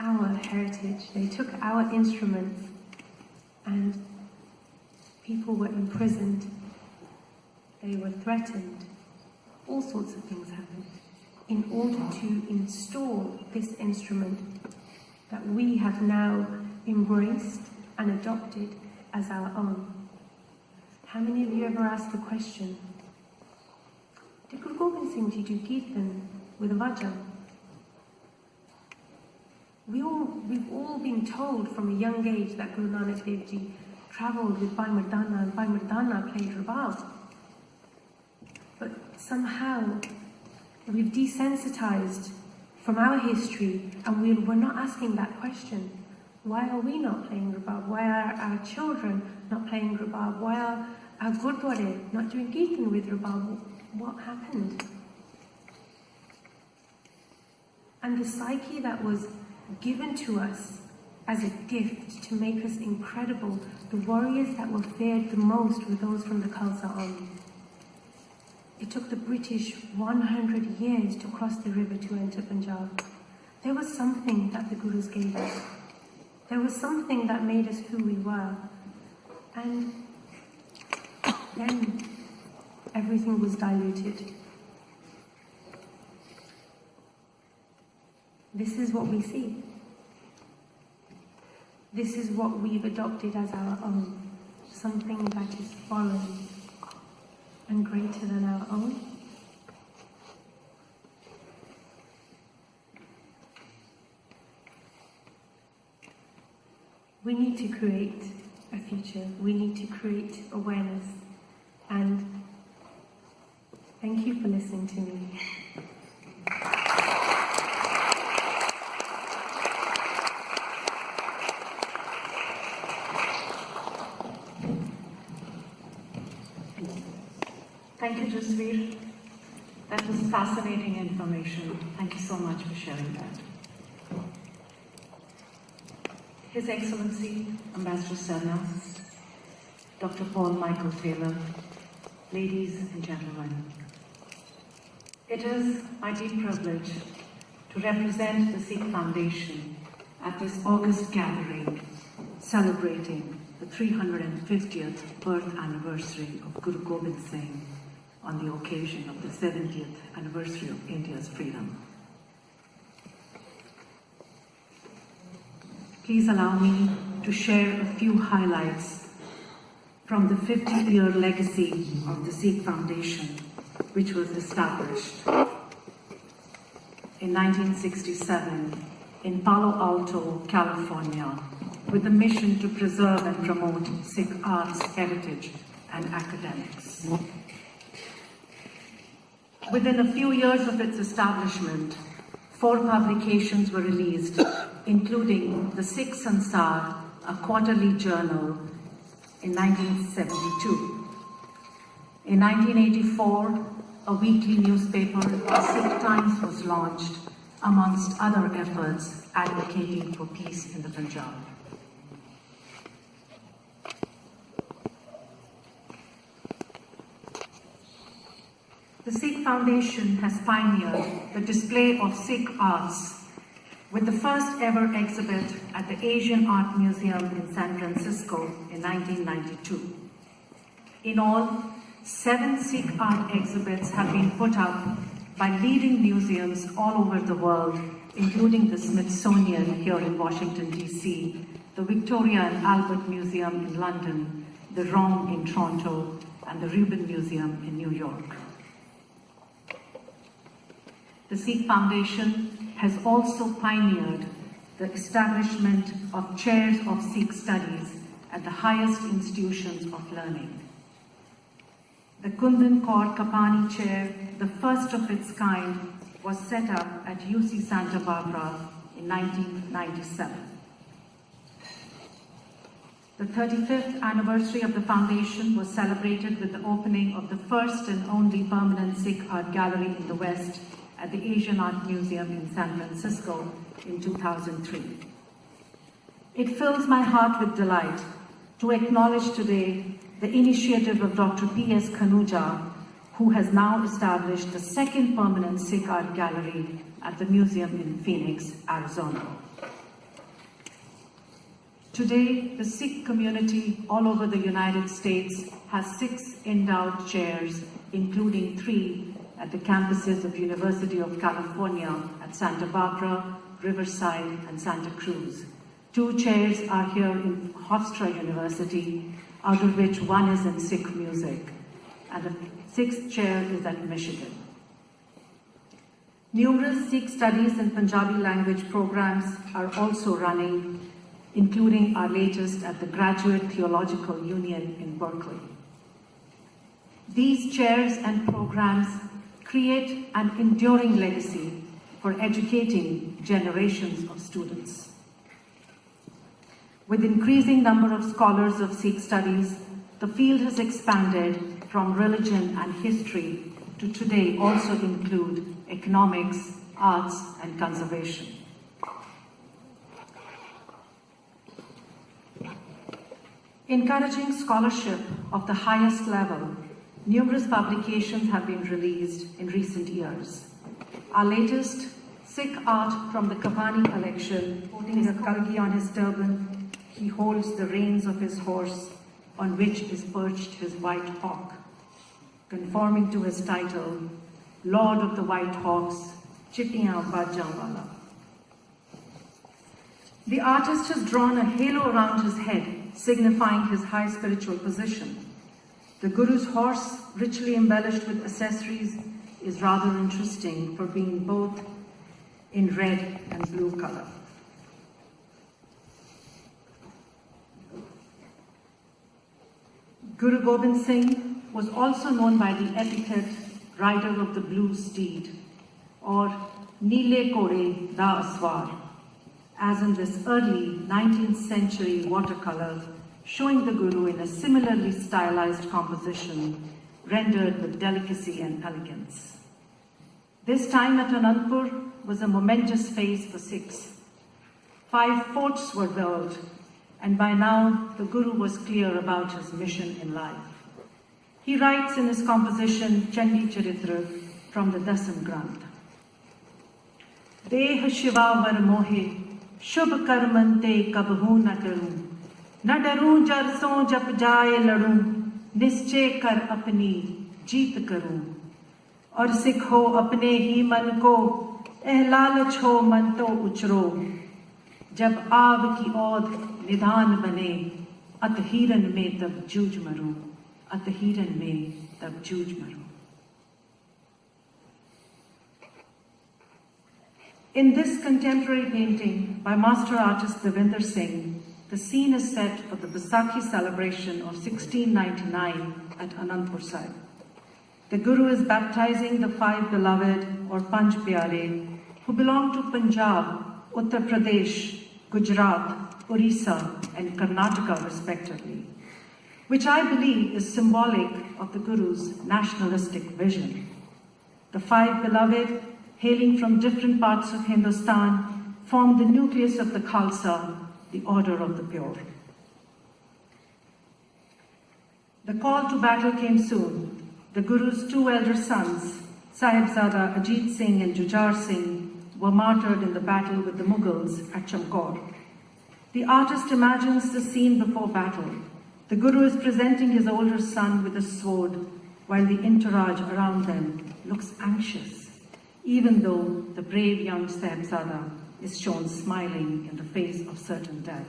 our heritage, they took our instruments, and people were imprisoned, they were threatened, all sorts of things happened, in order to install this instrument that we have now embraced and adopted as our own. How many of you ever asked the question, did Guru Gobind Singh Ji do Kirtan with a vajra? We've all been told from a young age that Guru Nanak Dev Ji travelled with Bhai Mardana, and Bhai Mardana played rabab. But somehow we've desensitized from our history, and we're not asking that question. Why are we not playing rabab? Why are our children not playing rabab? Why are our gurdware not doing kirtan with rabab? What happened? And the psyche that was given to us as a gift to make us incredible, the warriors that were feared the most were those from the Khalsa army. It took the British 100 years to cross the river to enter Punjab. There was something that the Gurus gave us. There was something that made us who we were. And then everything was diluted. This is what we see. This is what we've adopted as our own. Something that is foreign and greater than our own. We need to create a future. We need to create awareness. And thank you for listening to me. you, Jasveer. That was fascinating information. Thank you so much for sharing that. His Excellency, Ambassador Serna, Dr. Paul Michael Taylor, ladies and gentlemen, it is my deep privilege to represent the Sikh Foundation at this August gathering celebrating the 350th birth anniversary of Guru Gobind Singh on the occasion of the 70th anniversary of India's freedom. Please allow me to share a few highlights from the 50-year legacy of the Sikh Foundation, which was established in 1967 in Palo Alto, California, with the mission to preserve and promote Sikh arts, heritage, and academics. Within a few years of its establishment, 4 publications were released, including the Sikh Sansar, a quarterly journal, in 1972. In 1984, a weekly newspaper, the Sikh Times, was launched, amongst other efforts advocating for peace in the Punjab. The Sikh Foundation has pioneered the display of Sikh arts with the first ever exhibit at the Asian Art Museum in San Francisco in 1992. In all, 7 Sikh art exhibits have been put up by leading museums all over the world, including the Smithsonian here in Washington, D.C., the Victoria and Albert Museum in London, the ROM in Toronto, and the Rubin Museum in New York. The Sikh Foundation has also pioneered the establishment of chairs of Sikh studies at the highest institutions of learning. The Kundan Kaur Kapani chair, the first of its kind, was set up at UC Santa Barbara in 1997. The 35th anniversary of the foundation was celebrated with the opening of the first and only permanent Sikh art gallery in the West at the Asian Art Museum in San Francisco in 2003. It fills my heart with delight to acknowledge today the initiative of Dr. P.S. Khanuja, who has now established the second permanent Sikh art gallery at the museum in Phoenix, Arizona. Today, the Sikh community all over the United States has 6 endowed chairs, including 3 at the campuses of University of California at Santa Barbara, Riverside, and Santa Cruz. 2 chairs are here in Hofstra University, out of which 1 is in Sikh music, and the 6th chair is at Michigan. Numerous Sikh studies and Punjabi language programs are also running, including our latest at the Graduate Theological Union in Berkeley. These chairs and programs create an enduring legacy for educating generations of students. With increasing number of scholars of Sikh studies, the field has expanded from religion and history to today also include economics, arts, and conservation. Encouraging scholarship of the highest level, numerous publications have been released in recent years. Our latest, Sikh art from the Kapani collection, holding a kalgi on his turban, he holds the reins of his horse, on which is perched his white hawk, conforming to his title, Lord of the White Hawks, Chittiyan Bajan Wala. The artist has drawn a halo around his head, signifying his high spiritual position. The Guru's horse, richly embellished with accessories, is rather interesting for being both in red and blue color. Guru Gobind Singh was also known by the epithet Rider of the Blue Steed, or Neele Kore Da Aswar, as in this early 19th century watercolor showing the Guru in a similarly stylized composition rendered with delicacy and elegance. This time at Anandpur was a momentous phase for Sikhs. 5 forts were built, and by now the Guru was clear about his mission in life. He writes in his composition Chandi Charitra from the Dasam Granth. Deh Shiva var mohe, shubh karmante kabhu na daru, na daru jarson jap jaye ladu, निश्चय कर अपनी जीत करूं और सिख हो अपने ही मन को एहलालच हो मन तो उचरो जब आग की औध निधान बने अतहीरन में तब जूझ मरूं अतहीरन में तब जूझ मरूं. In this contemporary painting by master artist Devinder Singh, the scene is set for the Baisakhi celebration of 1699 at Anandpur Sahib. The Guru is baptizing the 5 beloved or Panch Pyare who belong to Punjab, Uttar Pradesh, Gujarat, Orissa and Karnataka respectively, which I believe is symbolic of the Guru's nationalistic vision. The 5 beloved, hailing from different parts of Hindustan, form the nucleus of the Khalsa, the order of the pure. The call to battle came soon. The Guru's 2 elder sons, Sahibzada Ajit Singh and Jujar Singh, were martyred in the battle with the Mughals at Chamkaur. The artist imagines the scene before battle. The Guru is presenting his older son with a sword, while the entourage around them looks anxious, even though the brave young Sahibzada is shown smiling in the face of certain death.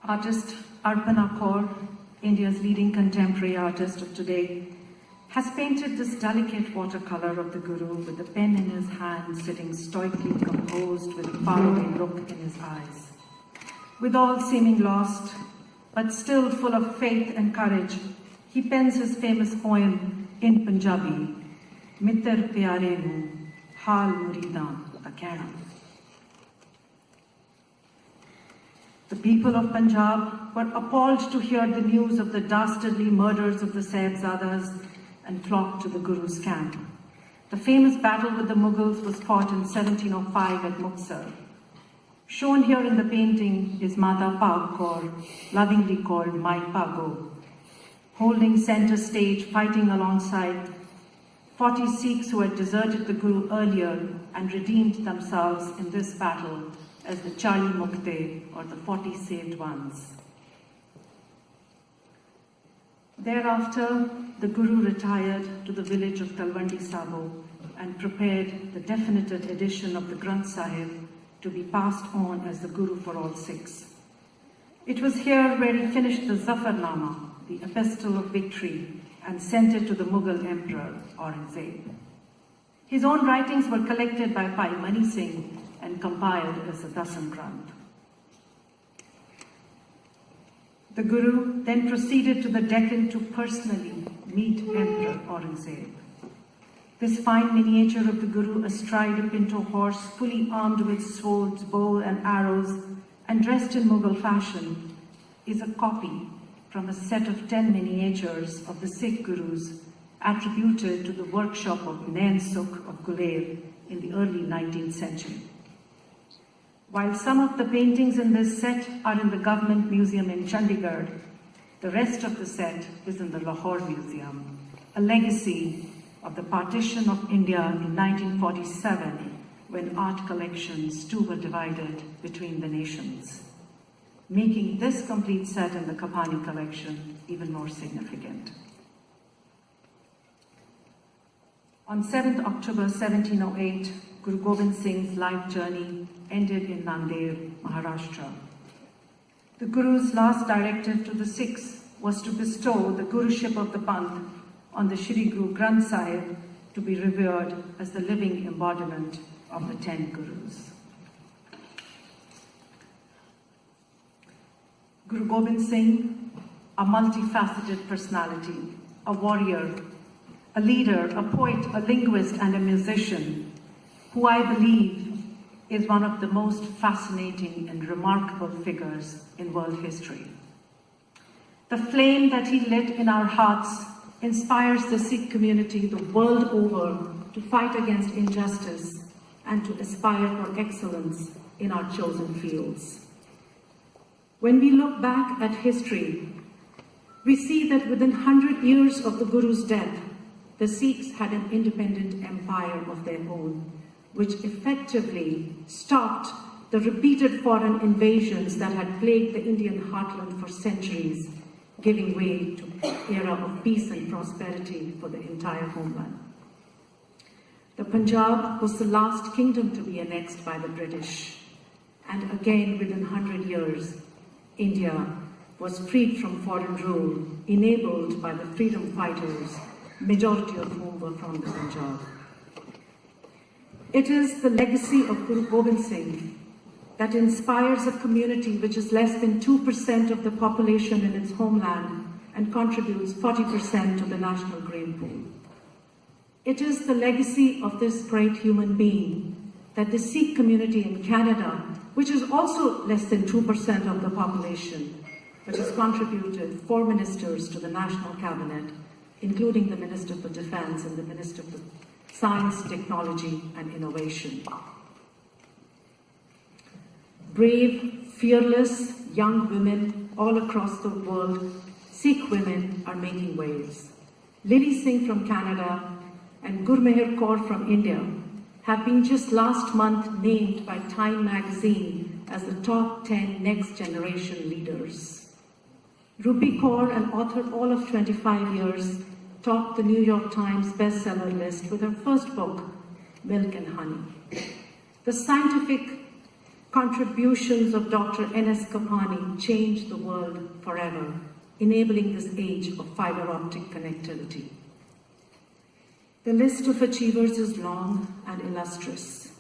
Artist Arpana Kaur, India's leading contemporary artist of today, has painted this delicate watercolor of the Guru with a pen in his hand, sitting stoically composed with a faraway look in his eyes. With all seeming lost, but still full of faith and courage, he pens his famous poem in Punjabi, Mittar Pyare Nu, Hal Muridan Akana. The people of Punjab were appalled to hear the news of the dastardly murders of the Sahibzadas and flocked to the Guru's camp. The famous battle with the Mughals was fought in 1705 at Muktsar. Shown here in the painting is Mata Pag Kaur, lovingly called Mai Pago, holding center stage, fighting alongside 40 Sikhs who had deserted the Guru earlier and redeemed themselves in this battle as the Chali Mukte, or the 40 saved ones. Thereafter, the Guru retired to the village of Talwandi Sabo and prepared the definitive edition of the Granth Sahib to be passed on as the Guru for all Sikhs. It was here where he finished the Zafarnama, the epistle of victory, and sent it to the Mughal Emperor Aurangzeb. His own writings were collected by Bhai Mani Singh and compiled as a Dasam Granth. The Guru then proceeded to the Deccan to personally meet Emperor Aurangzeb. This fine miniature of the Guru astride a pinto horse, fully armed with swords, bow and arrows, and dressed in Mughal fashion, is a copy from a set of 10 miniatures of the Sikh Gurus attributed to the workshop of Nain Sukh of Guler in the early 19th century. While some of the paintings in this set are in the Government Museum in Chandigarh, the rest of the set is in the Lahore Museum, a legacy of the partition of India in 1947, when art collections too were divided between the nations, making this complete set in the Kapani collection even more significant. On 7th October 1708, Guru Gobind Singh's life journey ended in Nanded, Maharashtra. The Guru's last directive to the Sikhs was to bestow the Guruship of the Panth on the Shri Guru Granth Sahib to be revered as the living embodiment of the 10 Gurus. Guru Gobind Singh, a multifaceted personality, a warrior, a leader, a poet, a linguist, and a musician, who I believe is one of the most fascinating and remarkable figures in world history. The flame that he lit in our hearts inspires the Sikh community the world over to fight against injustice and to aspire for excellence in our chosen fields. When we look back at history, we see that within 100 years of the Guru's death, the Sikhs had an independent empire of their own, which effectively stopped the repeated foreign invasions that had plagued the Indian heartland for centuries, giving way to an era of peace and prosperity for the entire homeland. The Punjab was the last kingdom to be annexed by the British, and again within 100 years, India was freed from foreign rule, enabled by the freedom fighters, majority of whom were from the Punjab. It is the legacy of Guru Gobind Singh that inspires a community which is less than 2% of the population in its homeland and contributes 40% to the national grain pool. It is the legacy of this great human being that the Sikh community in Canada, which is also less than 2% of the population, but has contributed 4 ministers to the national cabinet, including the Minister for Defence and the Minister for Science, Technology and Innovation. Brave, fearless, young women all across the world, Sikh women are making waves. Lily Singh from Canada and Gurmeher Kaur from India have been just last month named by Time magazine as the top 10 next generation leaders. Rupi Kaur, an author all of 25 years, topped the New York Times bestseller list with her first book, Milk and Honey. The scientific contributions of Dr. N.S. Kapani changed the world forever, enabling this age of fiber optic connectivity. The list of achievers is long and illustrious,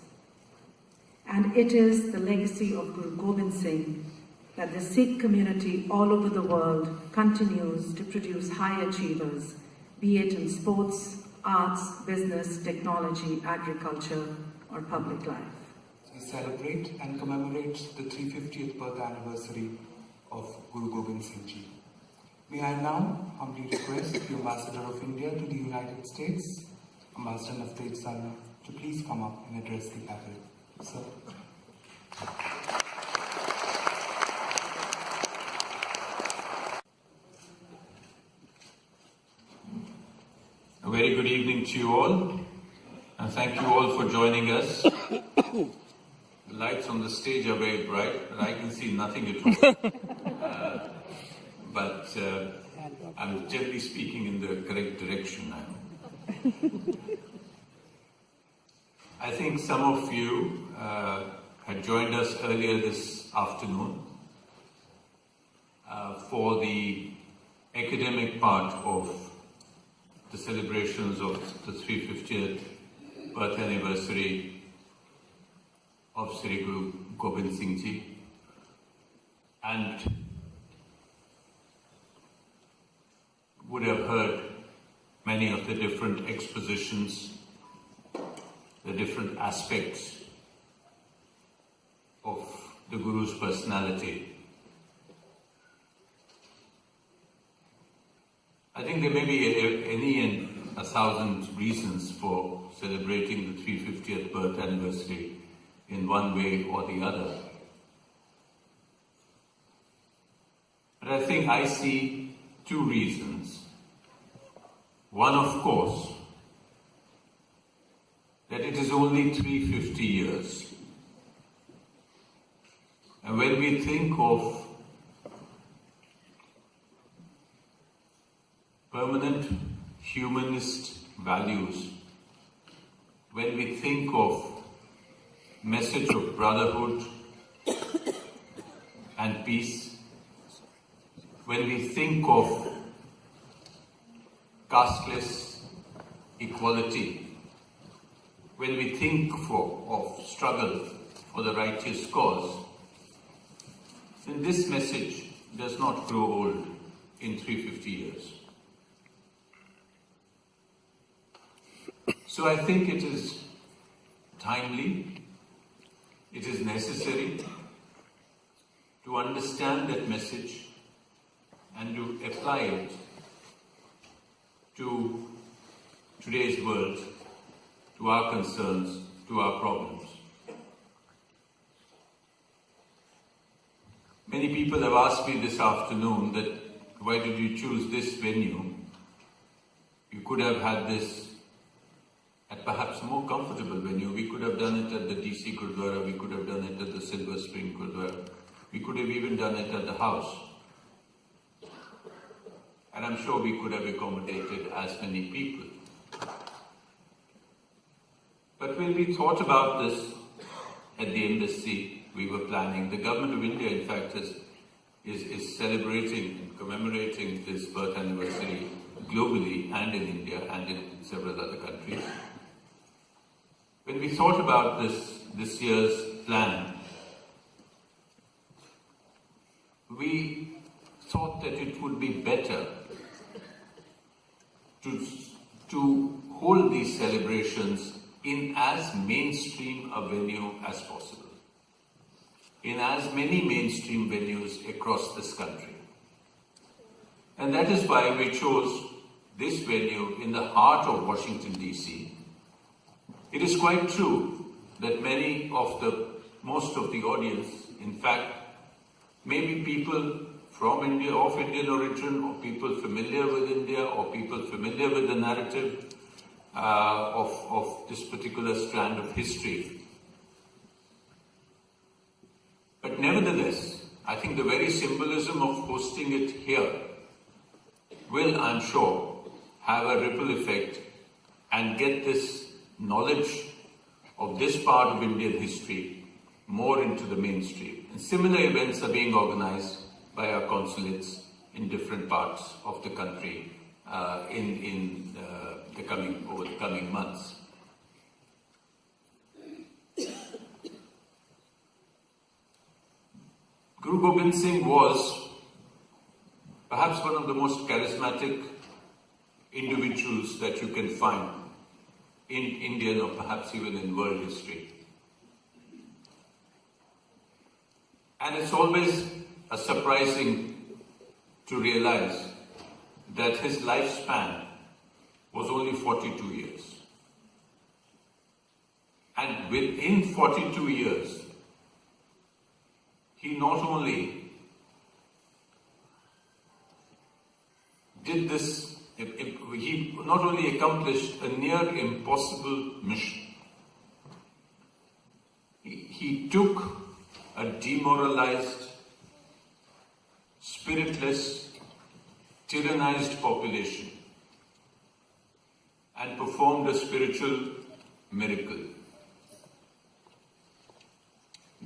and it is the legacy of Guru Gobind Singh that the Sikh community all over the world continues to produce high achievers, be it in sports, arts, business, technology, agriculture, or public life. We celebrate and commemorate the 350th birth anniversary of Guru Gobind Singh Ji. May I now humbly request the Ambassador of India to the United States, Ambassador Navtej Sarna, to please come up and address the gathering. Sir. A very good evening to you all, and thank you all for joining us. The lights on the stage are very bright, but I can see nothing at all. But I'm generally speaking in the correct direction now. I think some of you had joined us earlier this afternoon for the academic part of the celebrations of the 350th birth anniversary of Sri Guru Gobind Singh Ji, and would have heard many of the different expositions, the different aspects of the Guru's personality. I think there may be any and 1,000 reasons for celebrating the 350th birth anniversary in one way or the other. But I think I see 2 reasons. One, of course, that it is only 350 years. And when we think of permanent humanist values, when we think of message of brotherhood and peace, when we think of casteless equality, when we think of struggle for the righteous cause, then this message does not grow old in 350 years. So I think it is timely, it is necessary to understand that message and to apply it to today's world, to our concerns, to our problems. Many people have asked me this afternoon that why did you choose this venue? You could have had this at perhaps a more comfortable venue. We could have done it at the DC Gurdwara, we could have done it at the Silver Spring Gurdwara, we could have even done it at the house. And I'm sure we could have accommodated as many people. But when we thought about this at the embassy, we were planning, the Government of India in fact is celebrating and commemorating this birth anniversary globally and in India and in several other countries. When we thought about this year's plan, we thought that it would be better to hold these celebrations in as mainstream a venue as possible, in as many mainstream venues across this country. And that is why we chose this venue in the heart of Washington, D.C. It is quite true that most of the audience, in fact, may be people from India, of Indian origin, or people familiar with India, or people familiar with the narrative of this particular strand of history. But nevertheless, I think the very symbolism of hosting it here will, I'm sure, have a ripple effect and get this knowledge of this part of Indian history more into the mainstream. And similar events are being organized by our consulates in different parts of the country over the coming months. Guru Gobind Singh was perhaps one of the most charismatic individuals that you can find in Indian or perhaps even in world history. And it's always surprising to realize that his lifespan was only 42 years. And within 42 years, he not only did this, he not only accomplished a near impossible mission, he took a demoralized, spiritless, tyrannized population and performed a spiritual miracle,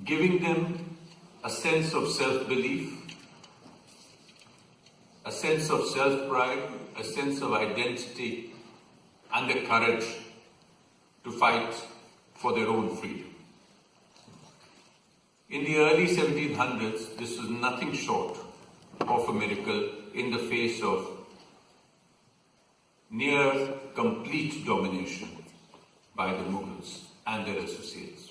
giving them a sense of self-belief, a sense of self-pride, a sense of identity, and the courage to fight for their own freedom. In the early 1700s, this was nothing short of a miracle in the face of near complete domination by the Mughals and their associates.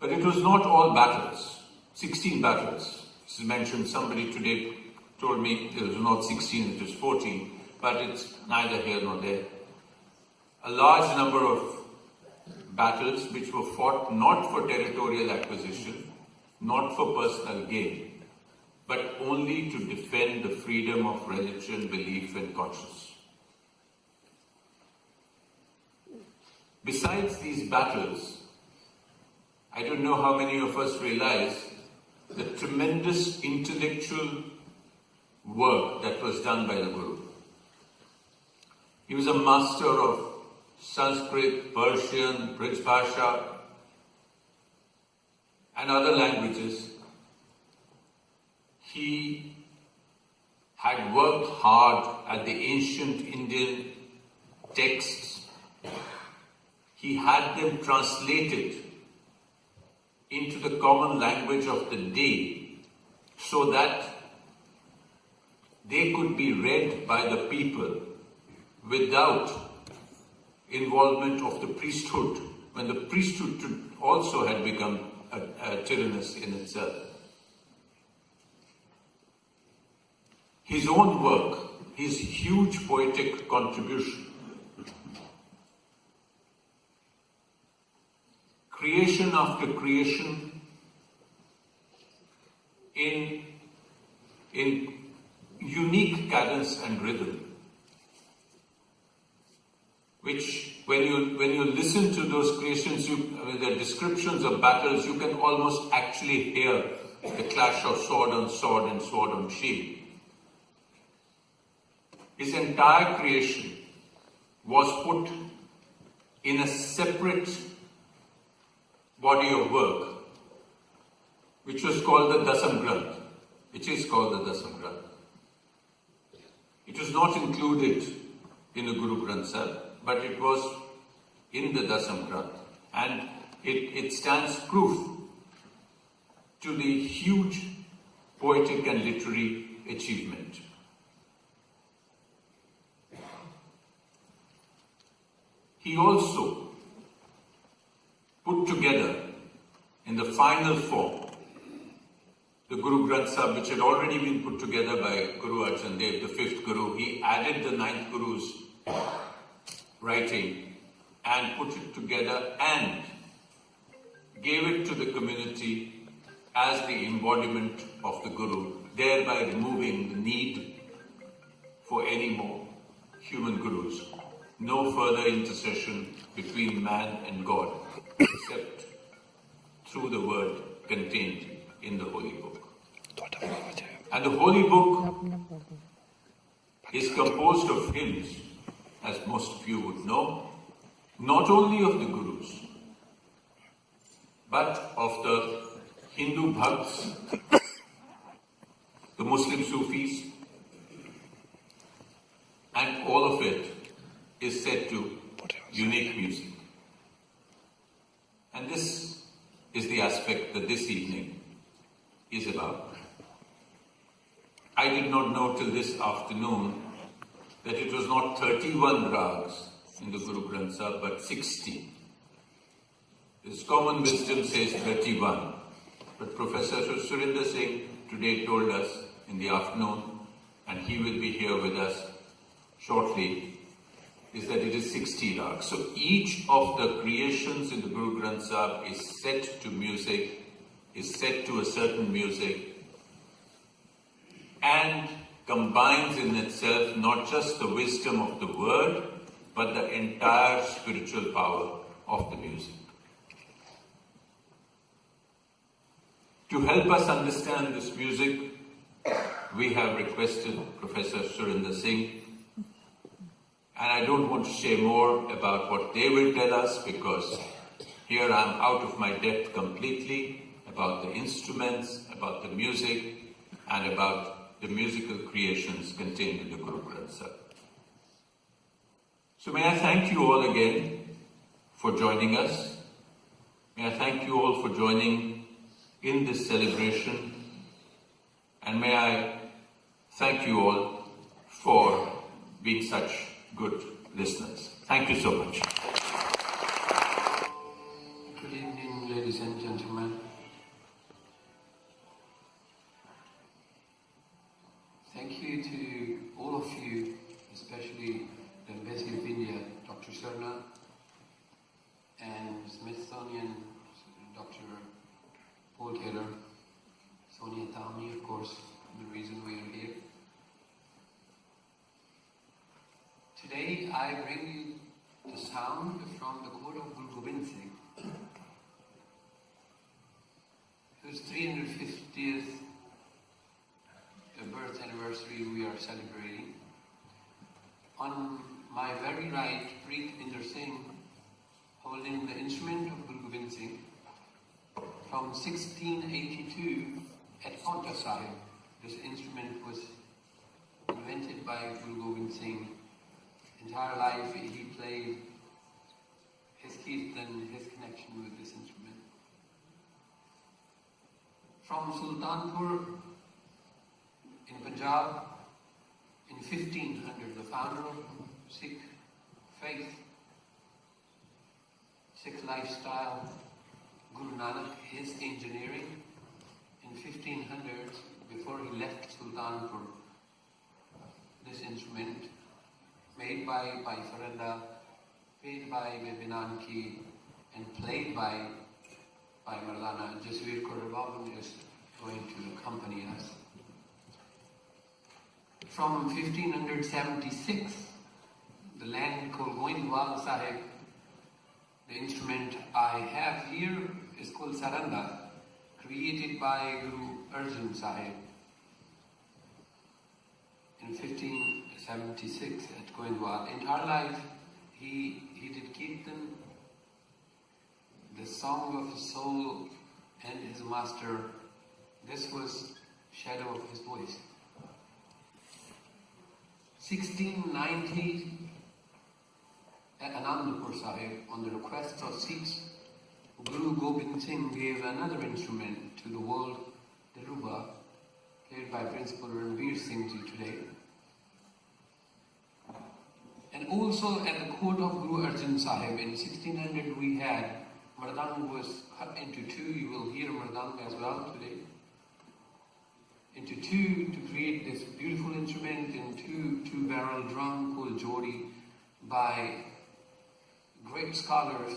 But it was not all battles, 16 battles. This is mentioned, somebody today told me it was not 16, it was 14, but it's neither here nor there. A large number of battles which were fought not for territorial acquisition, not for personal gain, but only to defend the freedom of religion, belief and conscience. Besides these battles, I don't know how many of us realize the tremendous intellectual work that was done by the Guru. He was a master of Sanskrit, Persian, Brij Bhasha, and other languages. He had worked hard at the ancient Indian texts. He had them translated into the common language of the day so that they could be read by the people without involvement of the priesthood, when the priesthood also had become tyrannous in itself. his own work, his huge poetic contribution, creation after creation in unique cadence and rhythm, which when you listen to those creations, the descriptions of battles, you can almost actually hear the clash of sword on sword and sword on shield. His entire creation was put in a separate body of work, which was called the Dasam Granth, which is called the Dasam Granth. It was not included in the Guru Granth Sahib, but it was in the Dasam Granth, and it stands proof to the huge poetic and literary achievement. He also put together in the final form the Guru Granth Sahib, which had already been put together by Guru Arjan Dev, the fifth Guru. He added the ninth Guru's writing and put it together and gave it to the community as the embodiment of the Guru, thereby removing the need for any more human Gurus. No further intercession between man and God, except through the word contained in the Holy Book. And the Holy Book is composed of hymns, as most of you would know, not only of the Gurus, but of the Hindu Bhakts, the Muslim Sufis, and all of it is set to unique music. And this is the aspect that this evening is about. I did not know till this afternoon that it was not 31 rags in the Guru Granth Sahib, but 60. This common wisdom says 31. But Professor Surinder Singh today told us in the afternoon, and he will be here with us shortly, is that it is 60 rags. So each of the creations in the Guru Granth Sahib is set to music, is set to a certain music, and combines in itself not just the wisdom of the word, but the entire spiritual power of the music. To help us understand this music, we have requested Professor Surinder Singh, and I don't want to say more about what they will tell us, because here I'm out of my depth completely about the instruments, about the music, and about the musical creations contained in the Guru Granth Sahib. So may I thank you all again for joining us. May I thank you all for joining in this celebration. And may I thank you all for being such good listeners. Thank you so much. Good evening, ladies and gentlemen. Thank you to all of you, especially the Embassy of India, Dr. Sarna, and Smithsonian, Dr. Paul Taylor, Sonia Tami, of course, the reason we are here. Today I bring you the sound from the court of Guru Gobind Singh, whose 350th birth anniversary we are celebrating. On my very right, Preet Inder Singh, holding the instrument of Guru Gobind Singh from 1682 at Paonta Sahib. This instrument was invented by Guru Gobind Singh. Entire life he played his kirtan, his connection with this instrument. From Sultanpur in Punjab in 1500, the founder of Sikh faith, Sikh lifestyle, Guru Nanak, his engineering in 1500s, before he left Sultanpur this instrument, made by Faranda, played by Binanki, and played by Mardana. Jasveer Kaur is going to accompany us. From 1576, the land called Gobind Sahib, the instrument I have here is called Saranda, created by Guru Arjan Sahib in 1576 at Goindwal. Entire life he did Kirtan, the song of his soul and his master. This was shadow of his voice. 1690 at Anandapur Sahib, on the request of Sikhs, Guru Gobind Singh gave another instrument to the world, the Ruba, played by Principal Ranveer Singh Ji today. And also at the court of Guru Arjan Sahib in 1600 we had Mardang was cut into two. You will hear Mardang as well today. Into two to create this beautiful instrument in two-barrel drum called Jodi by great scholars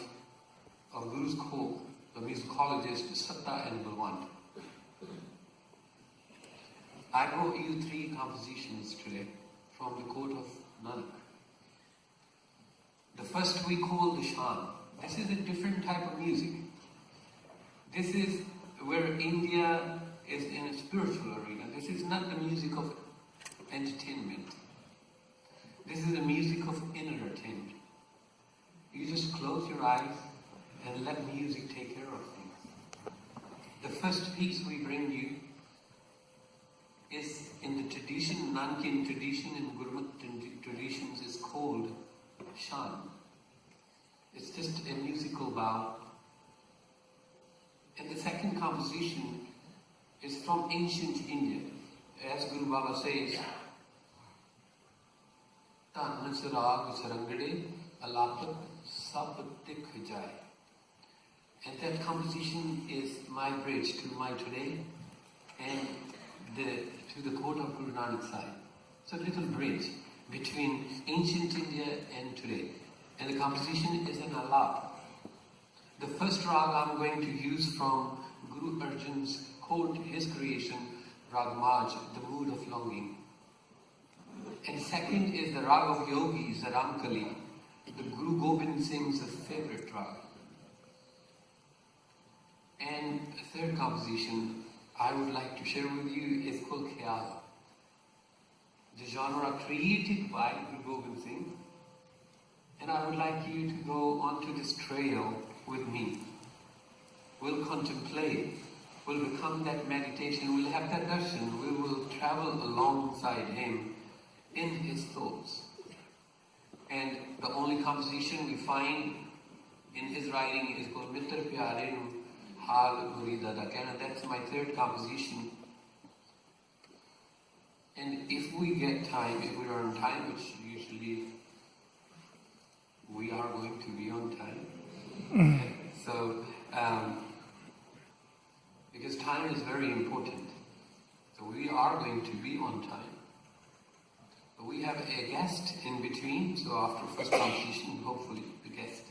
of Guru's court, the musicologists Satta and Balwant. I brought you three compositions today from the court of Nanak. The first we call the Shan. This is a different type of music. This is where India is in a spiritual arena. This is not the music of entertainment. This is the music of inner attainment. You just close your eyes and let music take care of things. The first piece we bring you is in the tradition, Nankin tradition and Gurmat traditions is called Shan. It's just a musical bow. And the second composition is from ancient India. As Guru Baba says, Tan Sarag Sarangade Alapat Sab Dikh Jai. And that composition is my bridge to my today and to the court of Guru Nanak Sahib. It's a little bridge between ancient India and today. And the composition is an alap. The first rag I'm going to use from Guru Arjan's court, his creation, Rag Maj, the mood of longing. And second is the rag of yogis, the Ramkali, the Guru Gobind Singh's favorite rag. And the third composition I would like to share with you is called Khyal, the genre created by Guru Gobind Singh. And I would like you to go onto this trail with me. We'll contemplate, we'll become that meditation, we'll have that darshan, we will travel alongside him in his thoughts. And the only composition we find in his writing is called Mitar Pyare Nu Hal Murida Dakana. That's my third composition. And if we get time, if we are on time, which usually we are going to be on time. So, because time is very important. So we are going to be on time. But we have a guest in between, so after first composition, hopefully the guest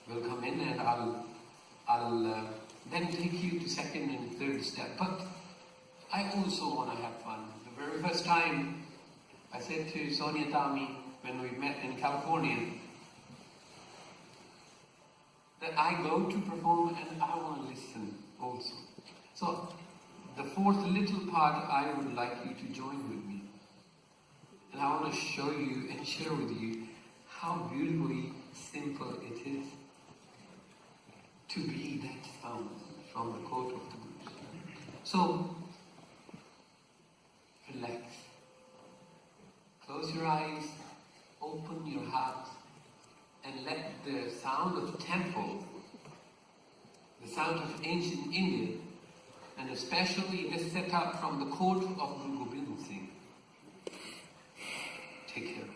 will come in and I'll then take you to second and third step. But I also want to have fun. The very first time I said to Sonia Tami, when we met in California, that I go to perform and I want to listen also. So the fourth little part, I would like you to join with me. And I want to show you and share with you how beautifully simple it is to be that sound from the court of the Gurus. So relax. Close your eyes. Open your heart and let the sound of temple, the sound of ancient India, and especially this setup from the court of Guru Gobind Singh, take care of.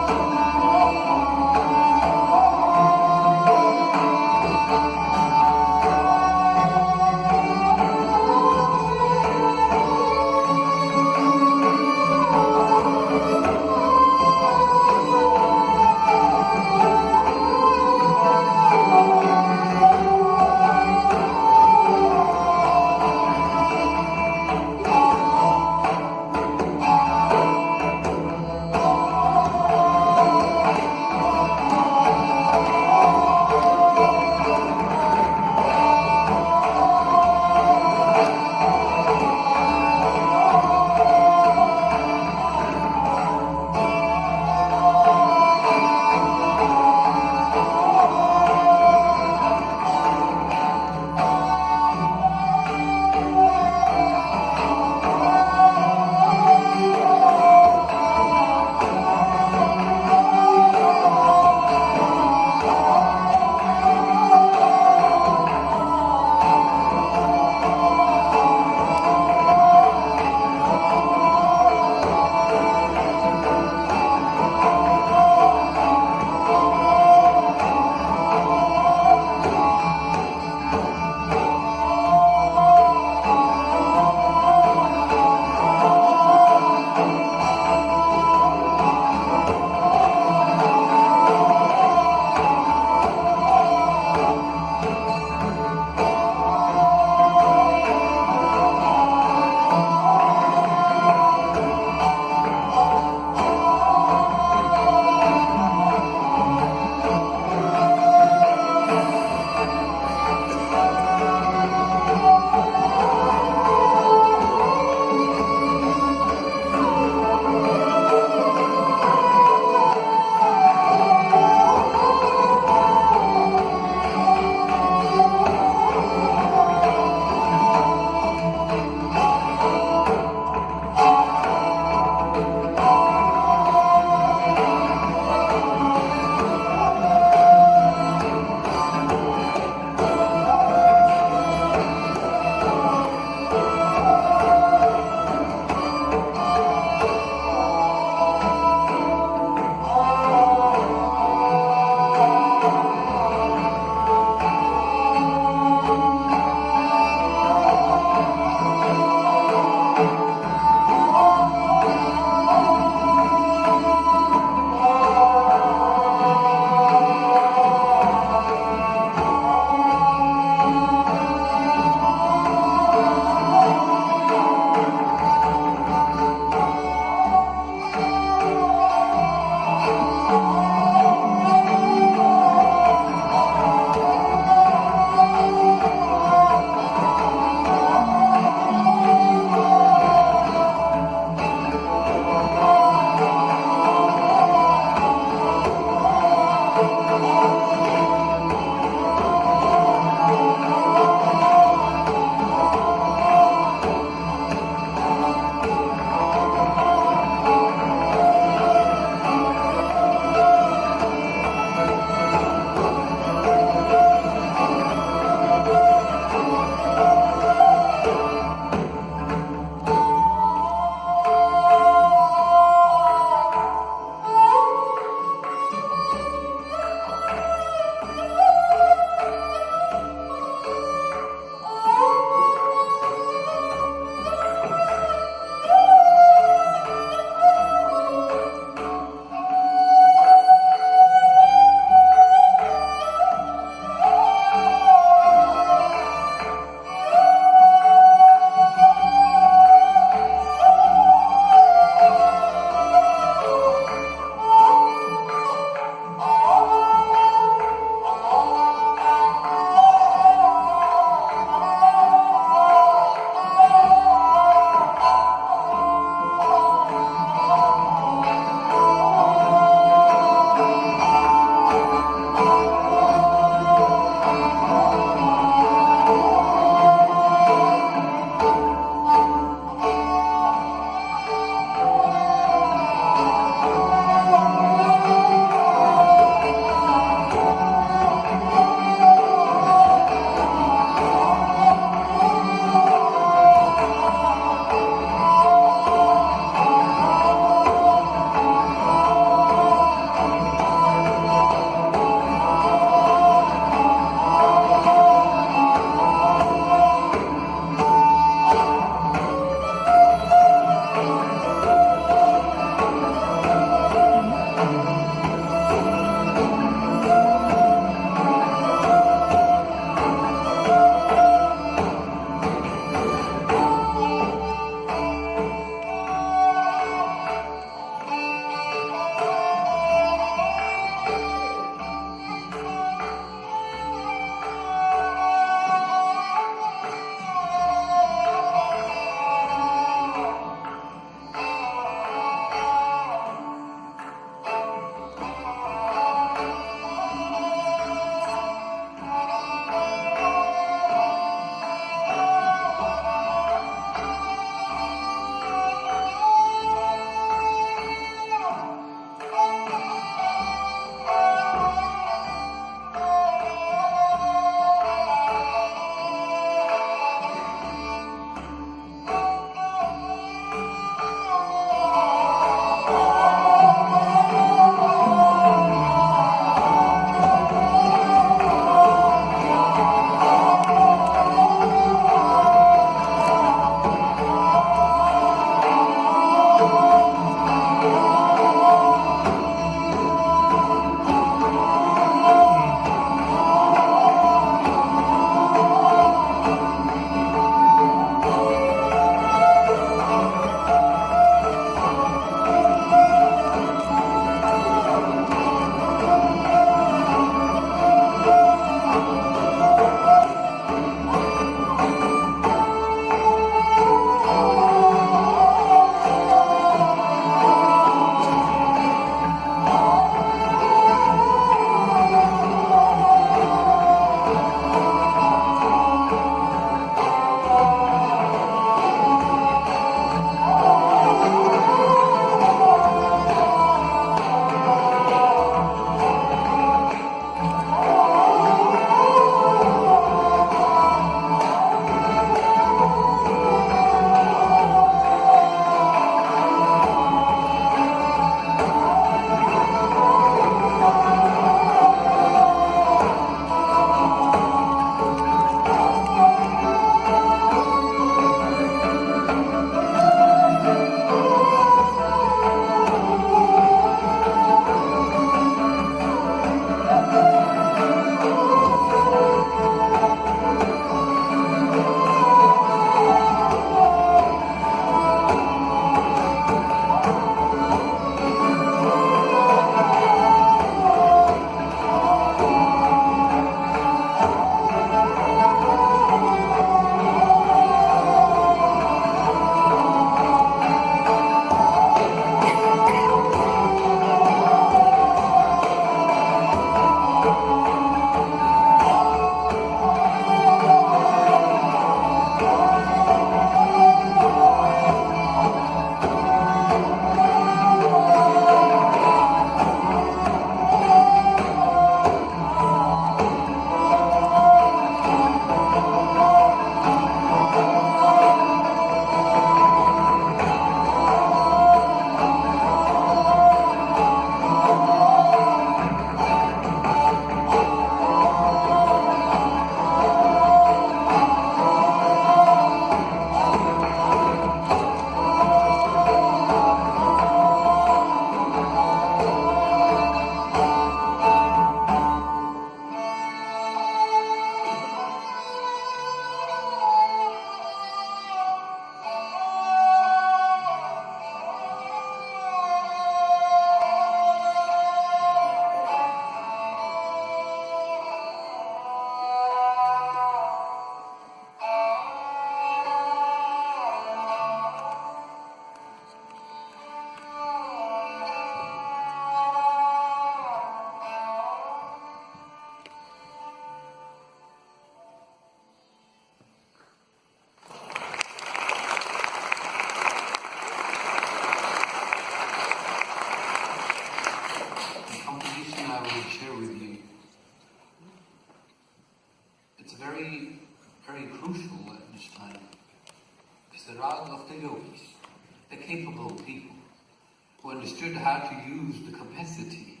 who understood how to use the capacity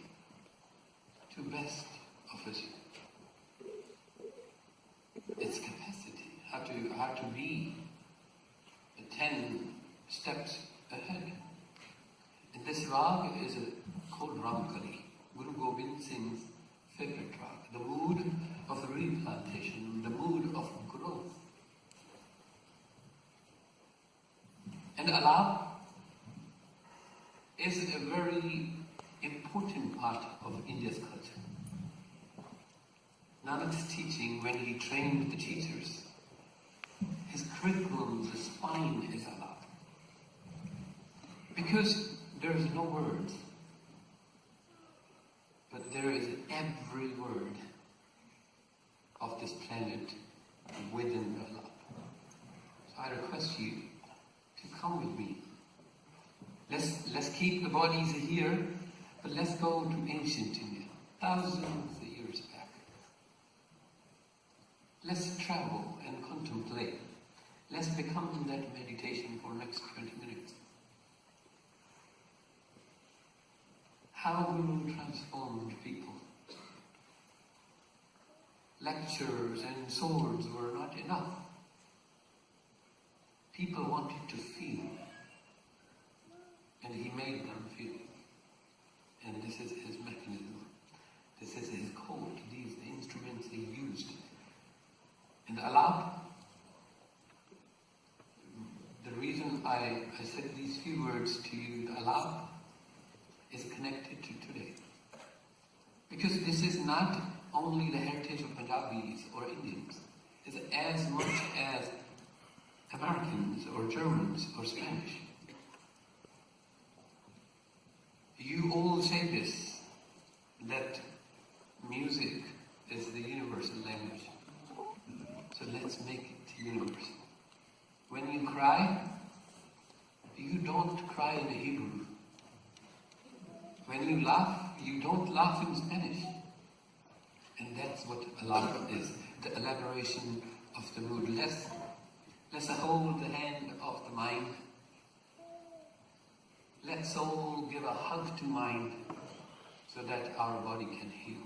to best of its capacity, how to be 10 steps ahead. And this rag is called Ramkali, Guru Gobind Singh's favorite rag, the mood of replantation, the mood of growth. And Alap is a very important part of India's culture. Nanak's teaching, when he trained the teachers, his curriculum, the spine is Alap. Because there is no words, but there is every word of this planet within Alap. So I request you to come with me. Let's keep the bodies here, but let's go to ancient India, thousands of years back. Let's travel and contemplate. Let's become in that meditation for the next 20 minutes. How Guru transformed people. Lectures and swords were not enough. People wanted to feel. And he made them feel. And this is his mechanism. This is his code. These are the instruments he used. And Alap, the reason I said these few words to you, the Alap is connected to today. Because this is not only the heritage of Punjabis or Indians. It's as much as Americans or Germans or Spanish. You all say this, that music is the universal language. So let's make it universal. When you cry, you don't cry in Hebrew. When you laugh, you don't laugh in Spanish. And that's what Alap is, the elaboration of the mood. Let's hold the hand of the mind. Let's all give a hug to mind so that our body can heal.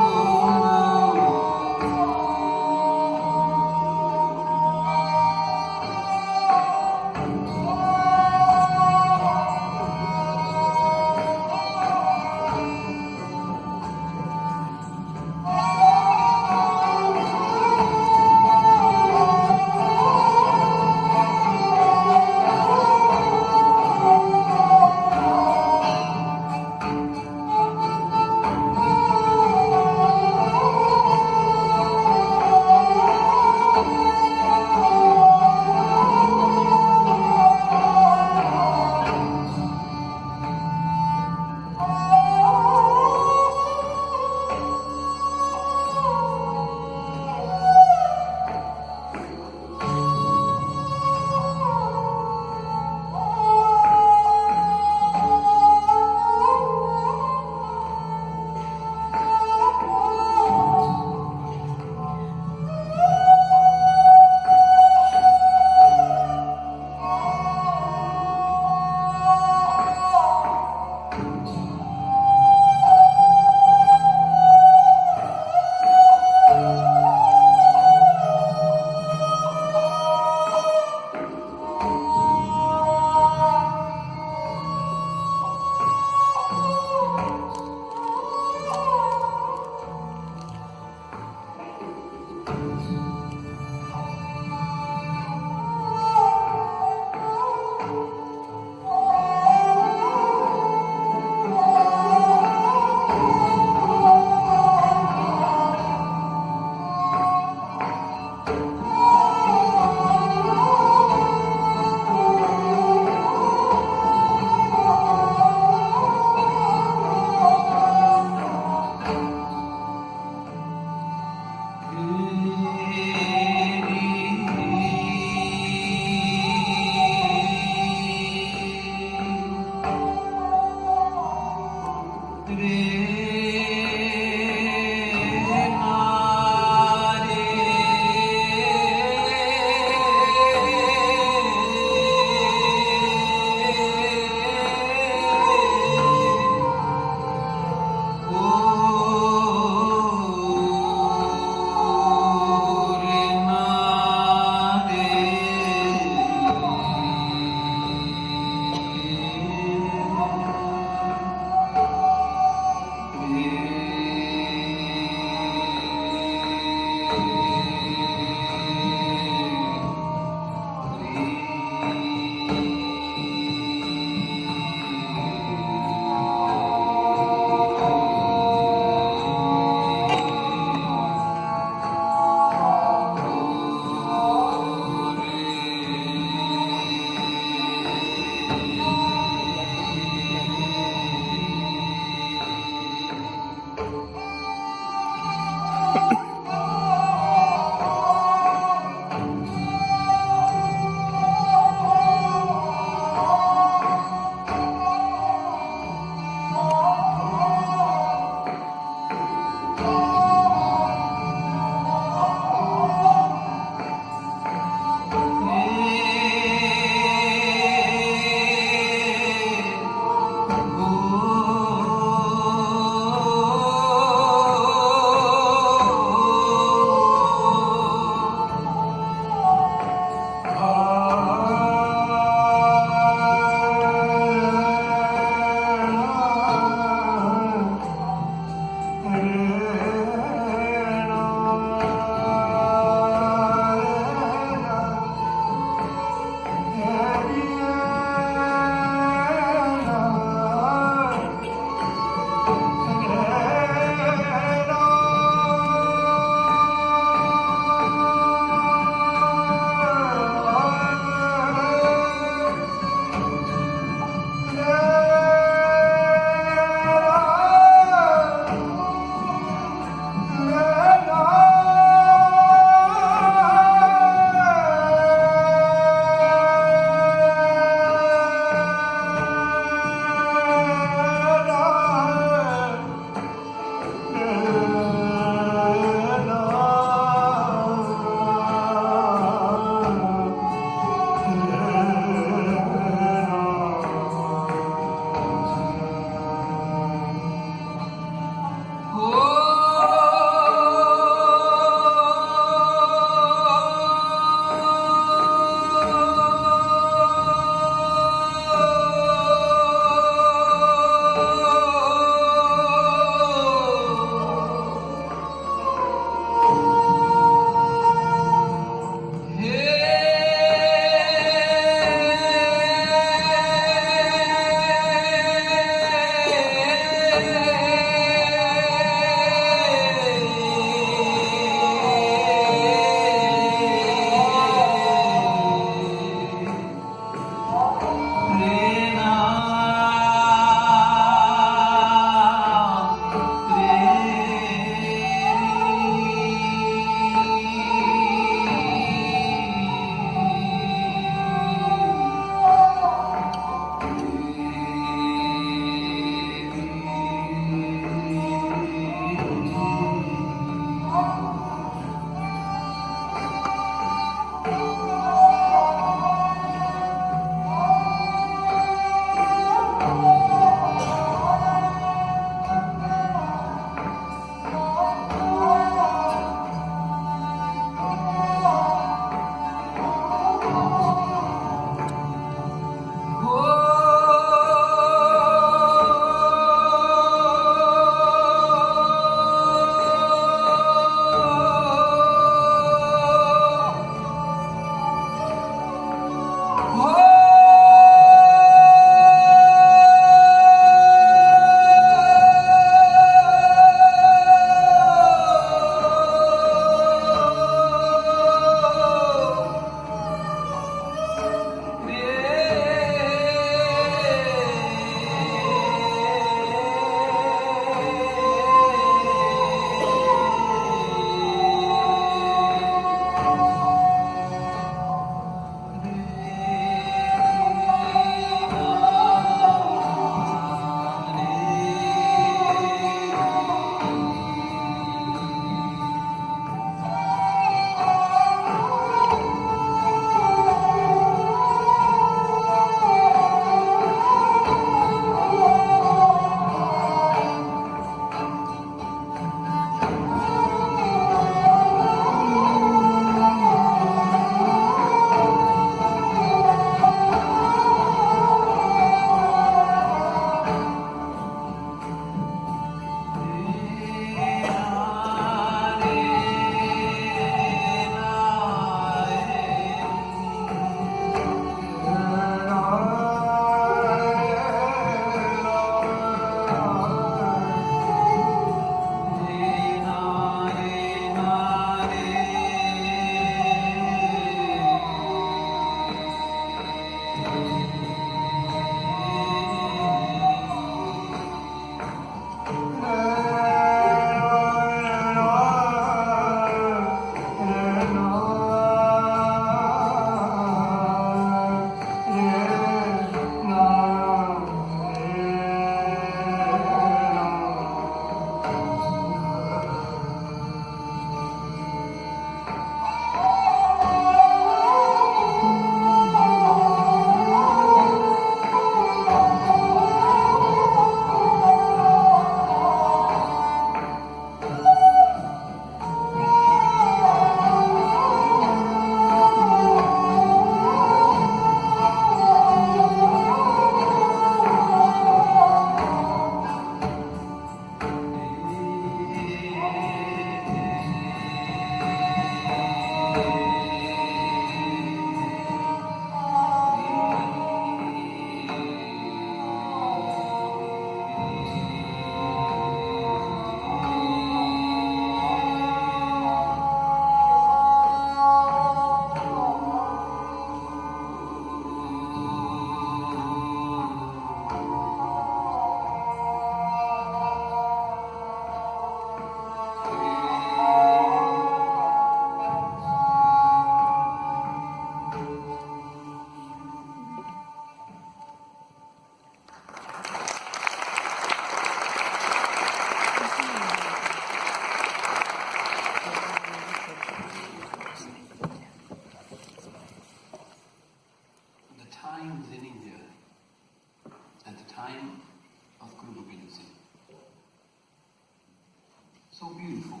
so beautiful.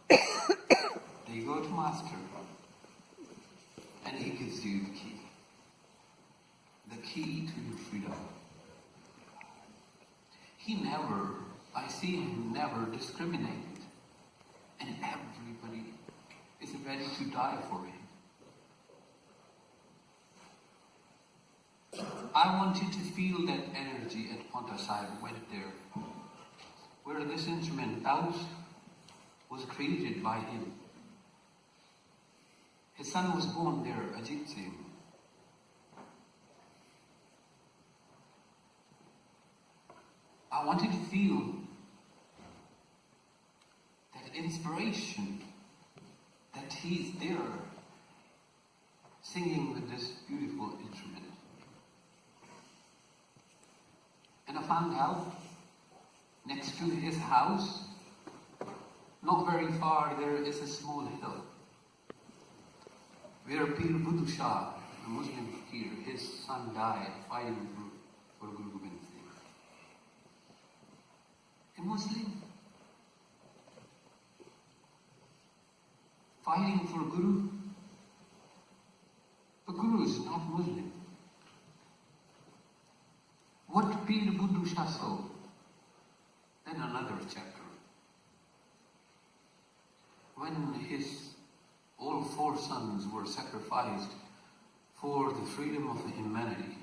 They go to Master, and he gives you the key to your freedom. I see him never discriminate, and everybody is ready to die for him. I want you to feel that energy at Ponta Sahib went there, where this instrument, Taus, was created by him. His son was born there, Ajit Singh. I wanted to feel that inspiration, that he's there singing with this beautiful instrument. And I found out next to his house, not very far, there is a small hill where Pir Buddha Shah, a Muslim fakir, his son died fighting for Guru Gobind Singh. A Muslim fighting for Guru. The Guru is not Muslim. What Pir Buddha Shah saw? Then another chapter. When his all 4 sons were sacrificed for the freedom of humanity.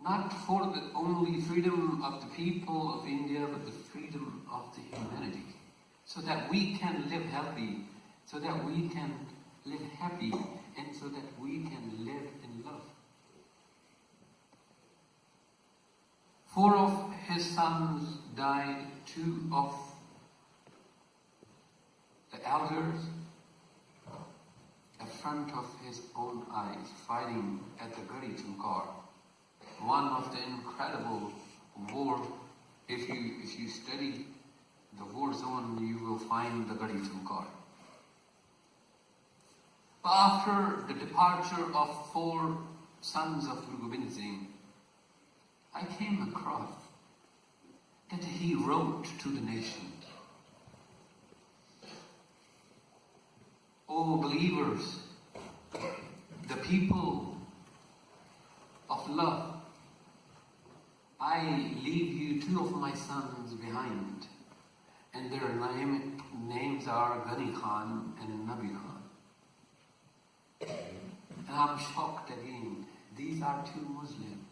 Not for the only freedom of the people of India, but the freedom of the humanity. So that we can live healthy, so that we can live happy, and so that we can live in love. 4 of his sons died, 2 of the elders in front of his own eyes, fighting at the Gari Tunkar. One of the incredible war. If you study the war zone, you will find the Gari Tunkar. But after the departure of 4 sons of Guru Gobind Singh, I came across that he wrote to the nation, "O believers, the people of love, I leave you 2 of my sons behind, and their names are Ghani Khan and Nabi Khan." And I'm shocked again. These are 2 Muslims.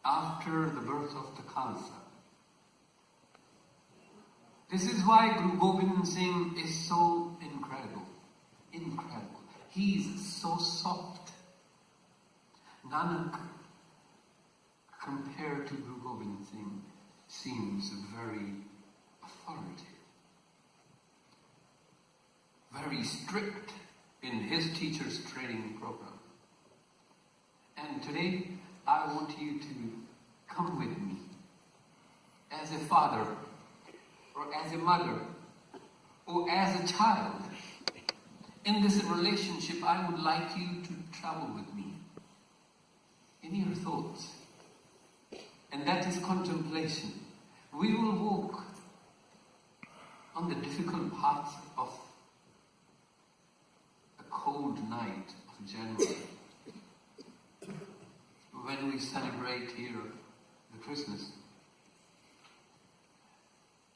After the birth of the Khalsa. This is why Guru Gobind Singh is so incredible. Incredible. He's so soft. Nanak, compared to Guru Gobind Singh, seems very authoritative. Very strict in his teacher's training program. And today, I want you to come with me as a father, or as a mother, or as a child. In this relationship, I would like you to travel with me in your thoughts. And that is contemplation. We will walk on the difficult paths of a cold night of January, when we celebrate here the Christmas.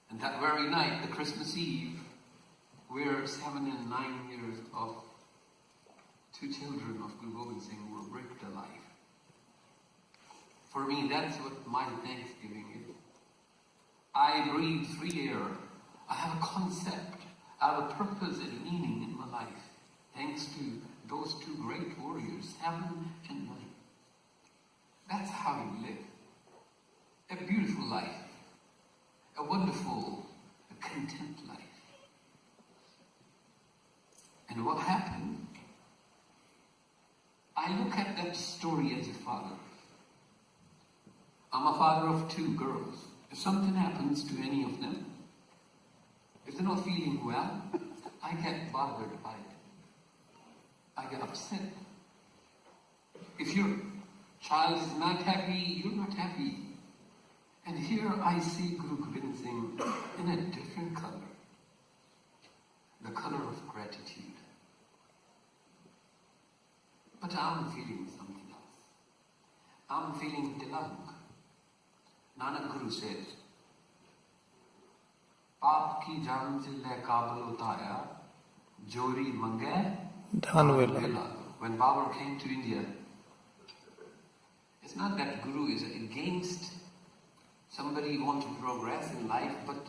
And that very night, the Christmas Eve, where 7 and 9 years of 2 children of Guru Gobind Singh were bricked alive. For me, that's what my Thanksgiving is. I breathe free air. I have a concept. I have a purpose and meaning in my life. Thanks to those 2 great warriors, 7 and 9. That's how you live. A beautiful life. A wonderful, a content life. And what happened? I look at that story as a father. I'm a father of 2 girls. If something happens to any of them, if they're not feeling well, I get bothered by it. I get upset. If your child is not happy, you're not happy. And here I see Guru Gobind Singh in a different color, the color of gratitude. But I'm feeling something else. I'm feeling tilang. Nanak Guru says, Paap ki jam chille kabal utaya, jori mange dhan vela. When Babur came to India, it's not that Guru is against somebody who wants to progress in life, but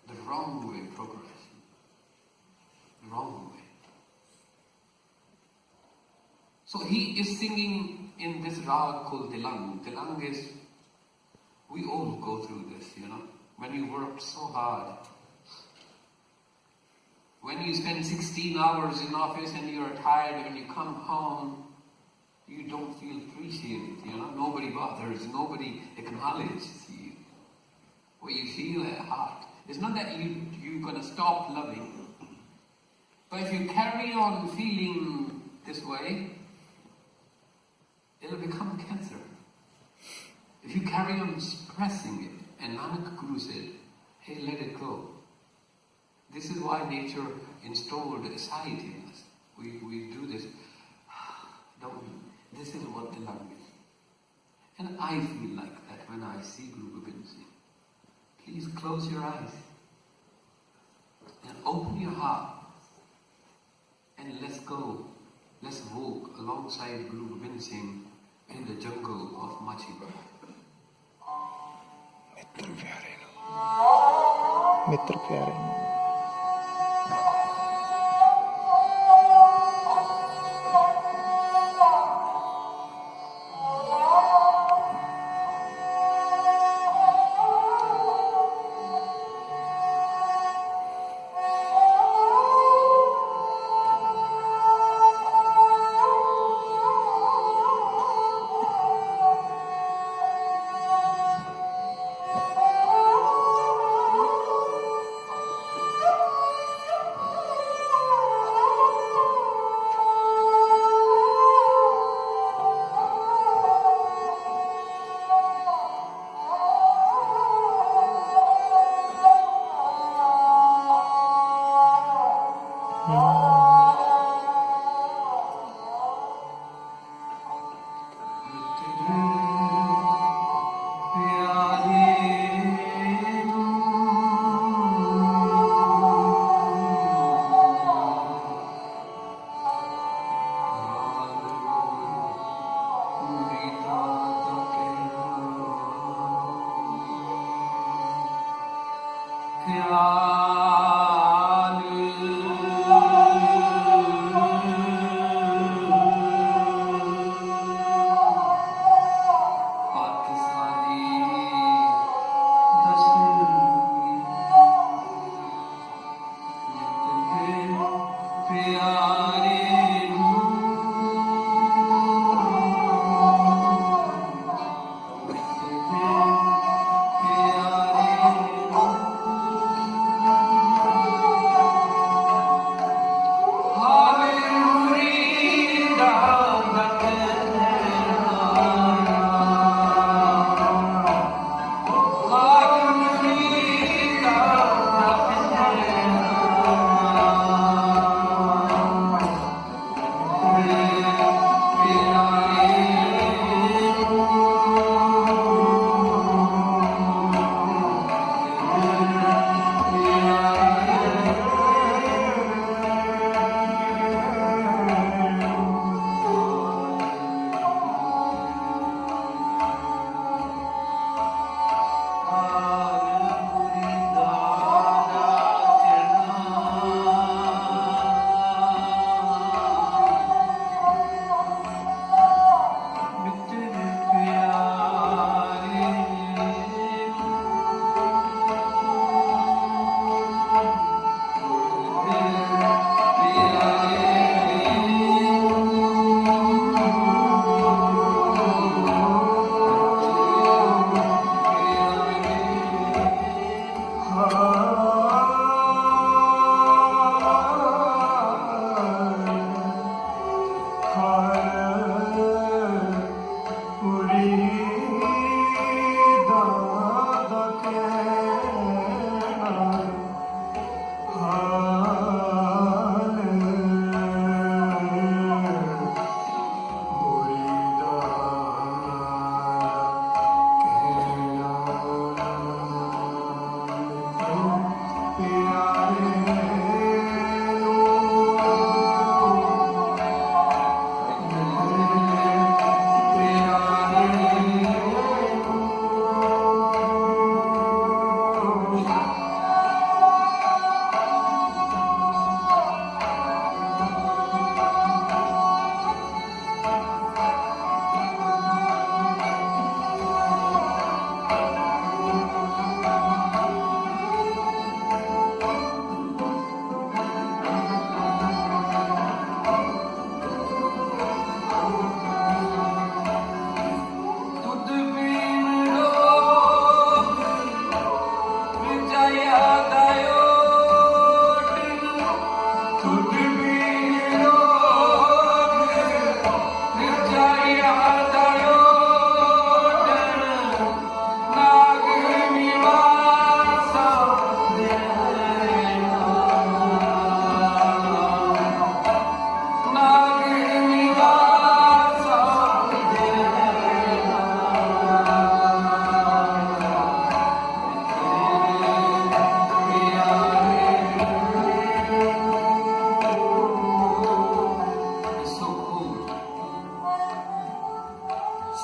the wrong way progression. The wrong way. So he is singing in this rag called Tilang. Tilang is, we all go through this, when you work so hard. When you spend 16 hours in office and you're tired, when you come home, you don't feel appreciated, Nobody bothers, nobody acknowledges you. What you feel at heart. It's not that you're going to stop loving. But if you carry on feeling this way, it'll become cancer. If you carry on suppressing it, and Nanak Guru said, hey, let it go. This is why nature installed a sight in us. We do this. This is what the love is. And I feel like that when I see Guru Gobind Singh. Please close your eyes and open your heart and let's go. Let's walk alongside Guru Gobind Singh in the jungle of Machibara. मित्र प्यारे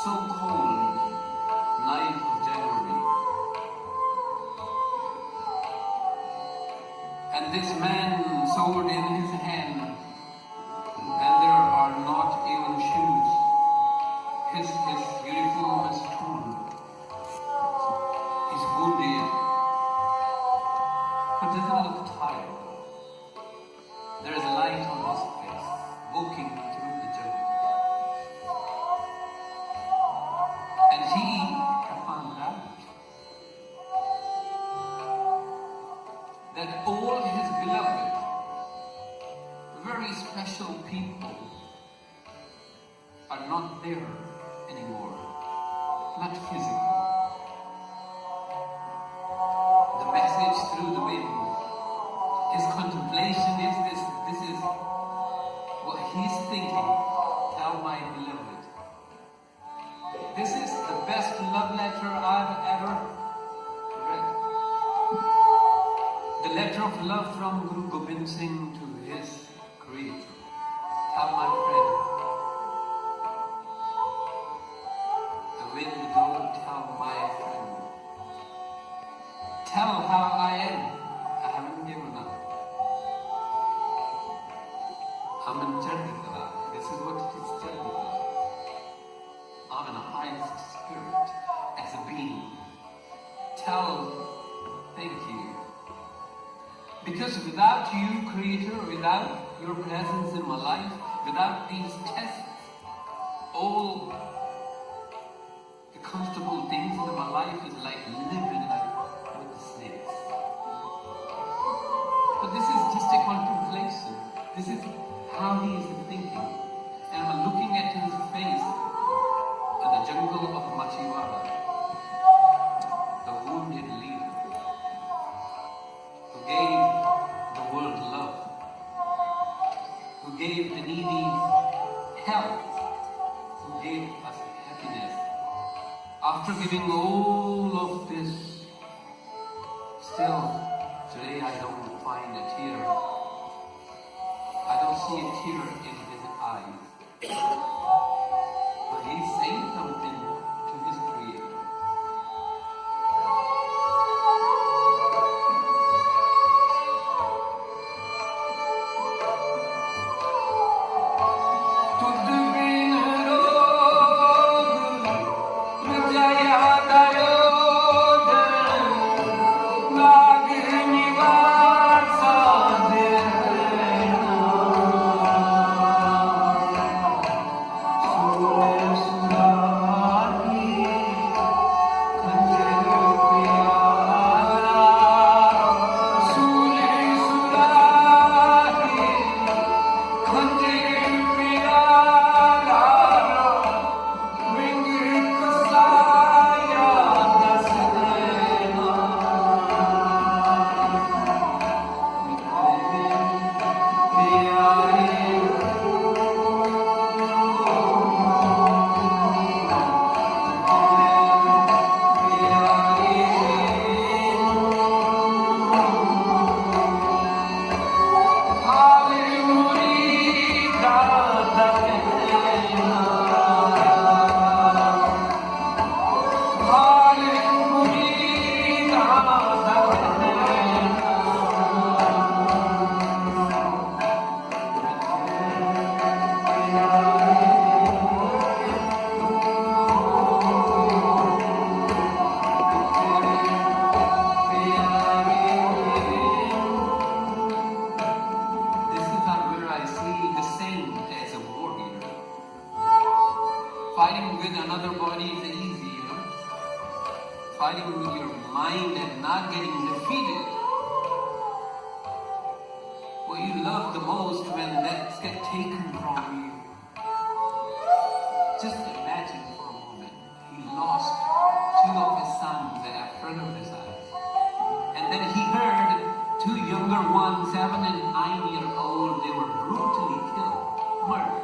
so cold night of January. And this man, sword in his hand, and there are not even shoes. His uniform is torn. He's wounded, but doesn't look tired. There is light on his face, walking through the jungle. And he found out that all his beloved, very special people are not there anymore, not physical. The message through the wind, his contemplation is this is what he's thinking. Tell my beloved. This is the best love letter I've ever read. The letter of love from Guru Gobind Singh to his creator. Tell my friend. The wind, don't tell my friend. Tell how I am. I haven't given up. I'm in Jannah. This is what it is Jannah. I'm in the highest spirit as a being. Tell, thank you. Because without you, Creator, without your presence in my life, without these tests, all the comfortable things in my life is like living like with the snakes. But this is just a contemplation. This is how he is thinking. And I'm looking at his face in the jungle of Machiwara, the wounded leader who gave the world love, who gave the needy health, who gave us happiness. After giving all of this, still today I don't find a tear. I don't see a tear in his eyes. But he's saying something to his Creator. Fighting with another body is easy, you know. Fighting with your mind and not getting defeated. What you love the most when that's get taken from you. Just imagine for a moment. He lost 2 of his sons in front of his eyes. And then he heard 2 younger ones, 7 and 9-year-old, they were brutally killed, murdered.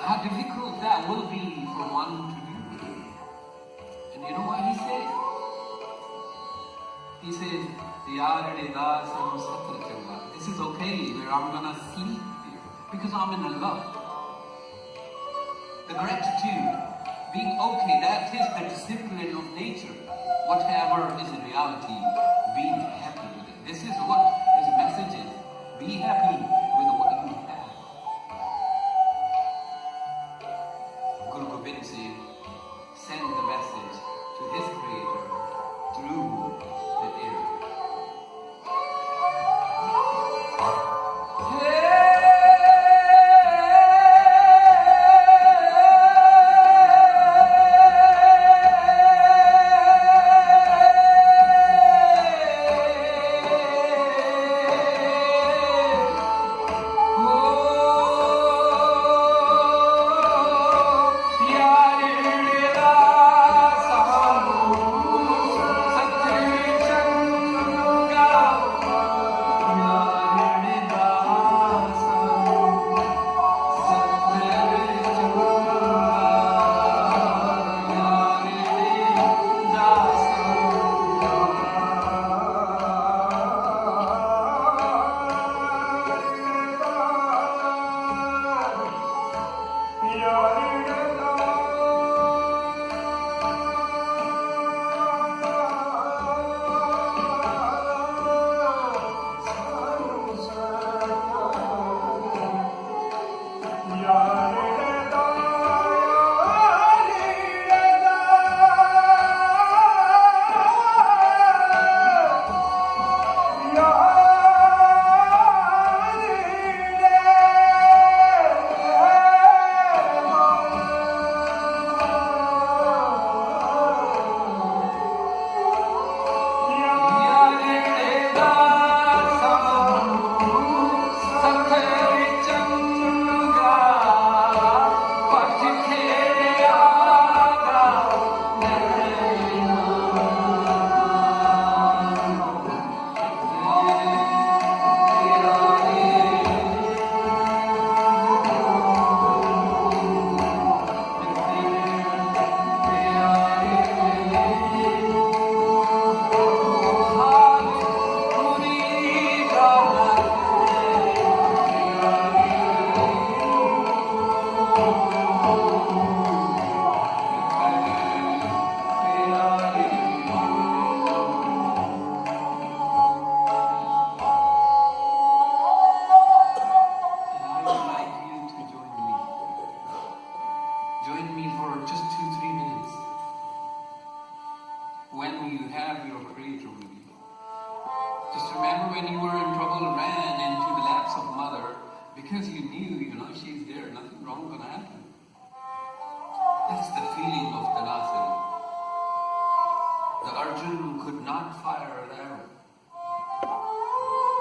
How difficult that will be for one to do. And you know what he said? He said, this is okay, where I'm gonna sleep here. because I'm in love. The gratitude, being okay, that is the discipline of nature. Whatever is in reality, being happy with it. This is what his message is. Be happy with what you have. Guru Gobind Singh sent the message to his creator through the air.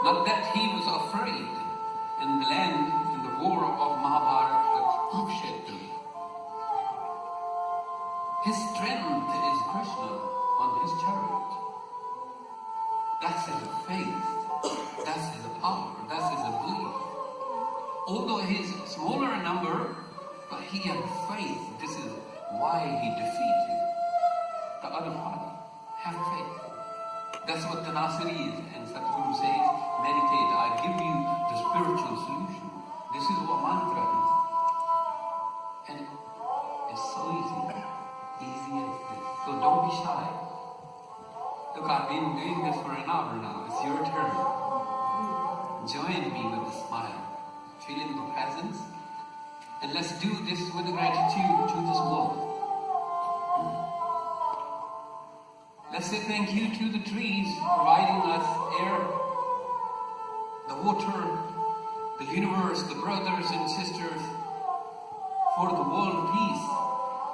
Not that he was afraid in the land, in the war of Mahabharata, the Kurukshetra. His strength is Krishna on his chariot. That's his faith, that's his power, that's his belief. Although he's smaller in number, but he had faith. This is why he defeated the other party. Have faith. That's what tenacity is. And Sadhguru says, meditate, I give you the spiritual solution. This is what mantra is. And it's so easy. Easy as this. So don't be shy. Look, I've been doing this for an hour now. It's your turn. Join me with a smile. Feeling the presence. And let's do this with gratitude to this world. Let's say thank you to the trees providing us air, the water, the universe, the brothers and sisters, for the world peace.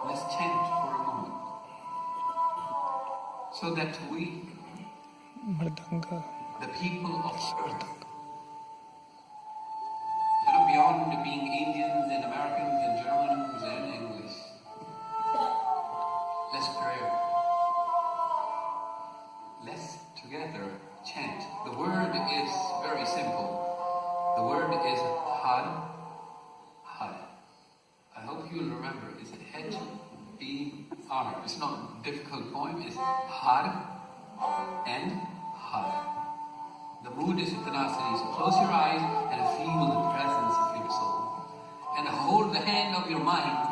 Let's chant for a moment. So that we, the people of earth, beyond being Indians and Americans and Germans and English, let's pray. Let's together chant. The word is very simple. The word is Har, Har. I hope you'll remember. It's H-E-R. It's not a difficult poem. It's Har and Har. The mood is tenacity. So close your eyes and feel the presence of your soul. the hand of your mind.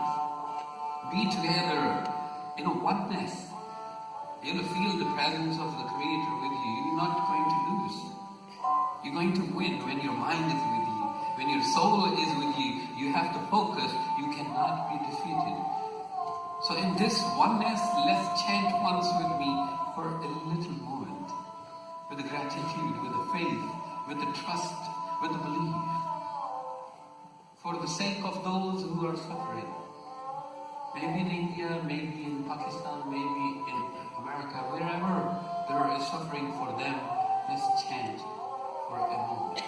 Be together in a oneness. You'll feel the presence of the Creator with you. You're not going to lose. You're going to win when your mind is with you. When your soul is with you, you have to focus. You cannot be defeated. So in this oneness, let's chant once with me for a little moment. With the gratitude, with the faith, with the trust, with the belief. For the sake of those who are suffering. Maybe in India, maybe in Pakistan, maybe in America, wherever there is suffering for them, let's chant for a moment.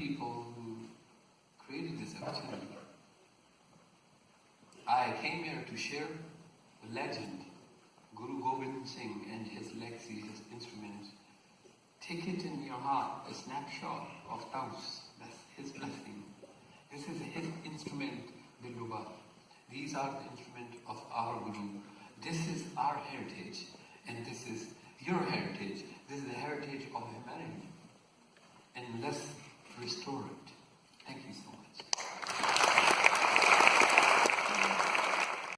people who created this opportunity. I came here to share the legend, Guru Gobind Singh and his legacy, his instruments. Take it in your heart, a snapshot of Taus, that's his blessing. This is his instrument, Dilruba. These are the instrument of our Guru. This is our heritage, and this is your heritage. This is the heritage of humanity. And let's restore it.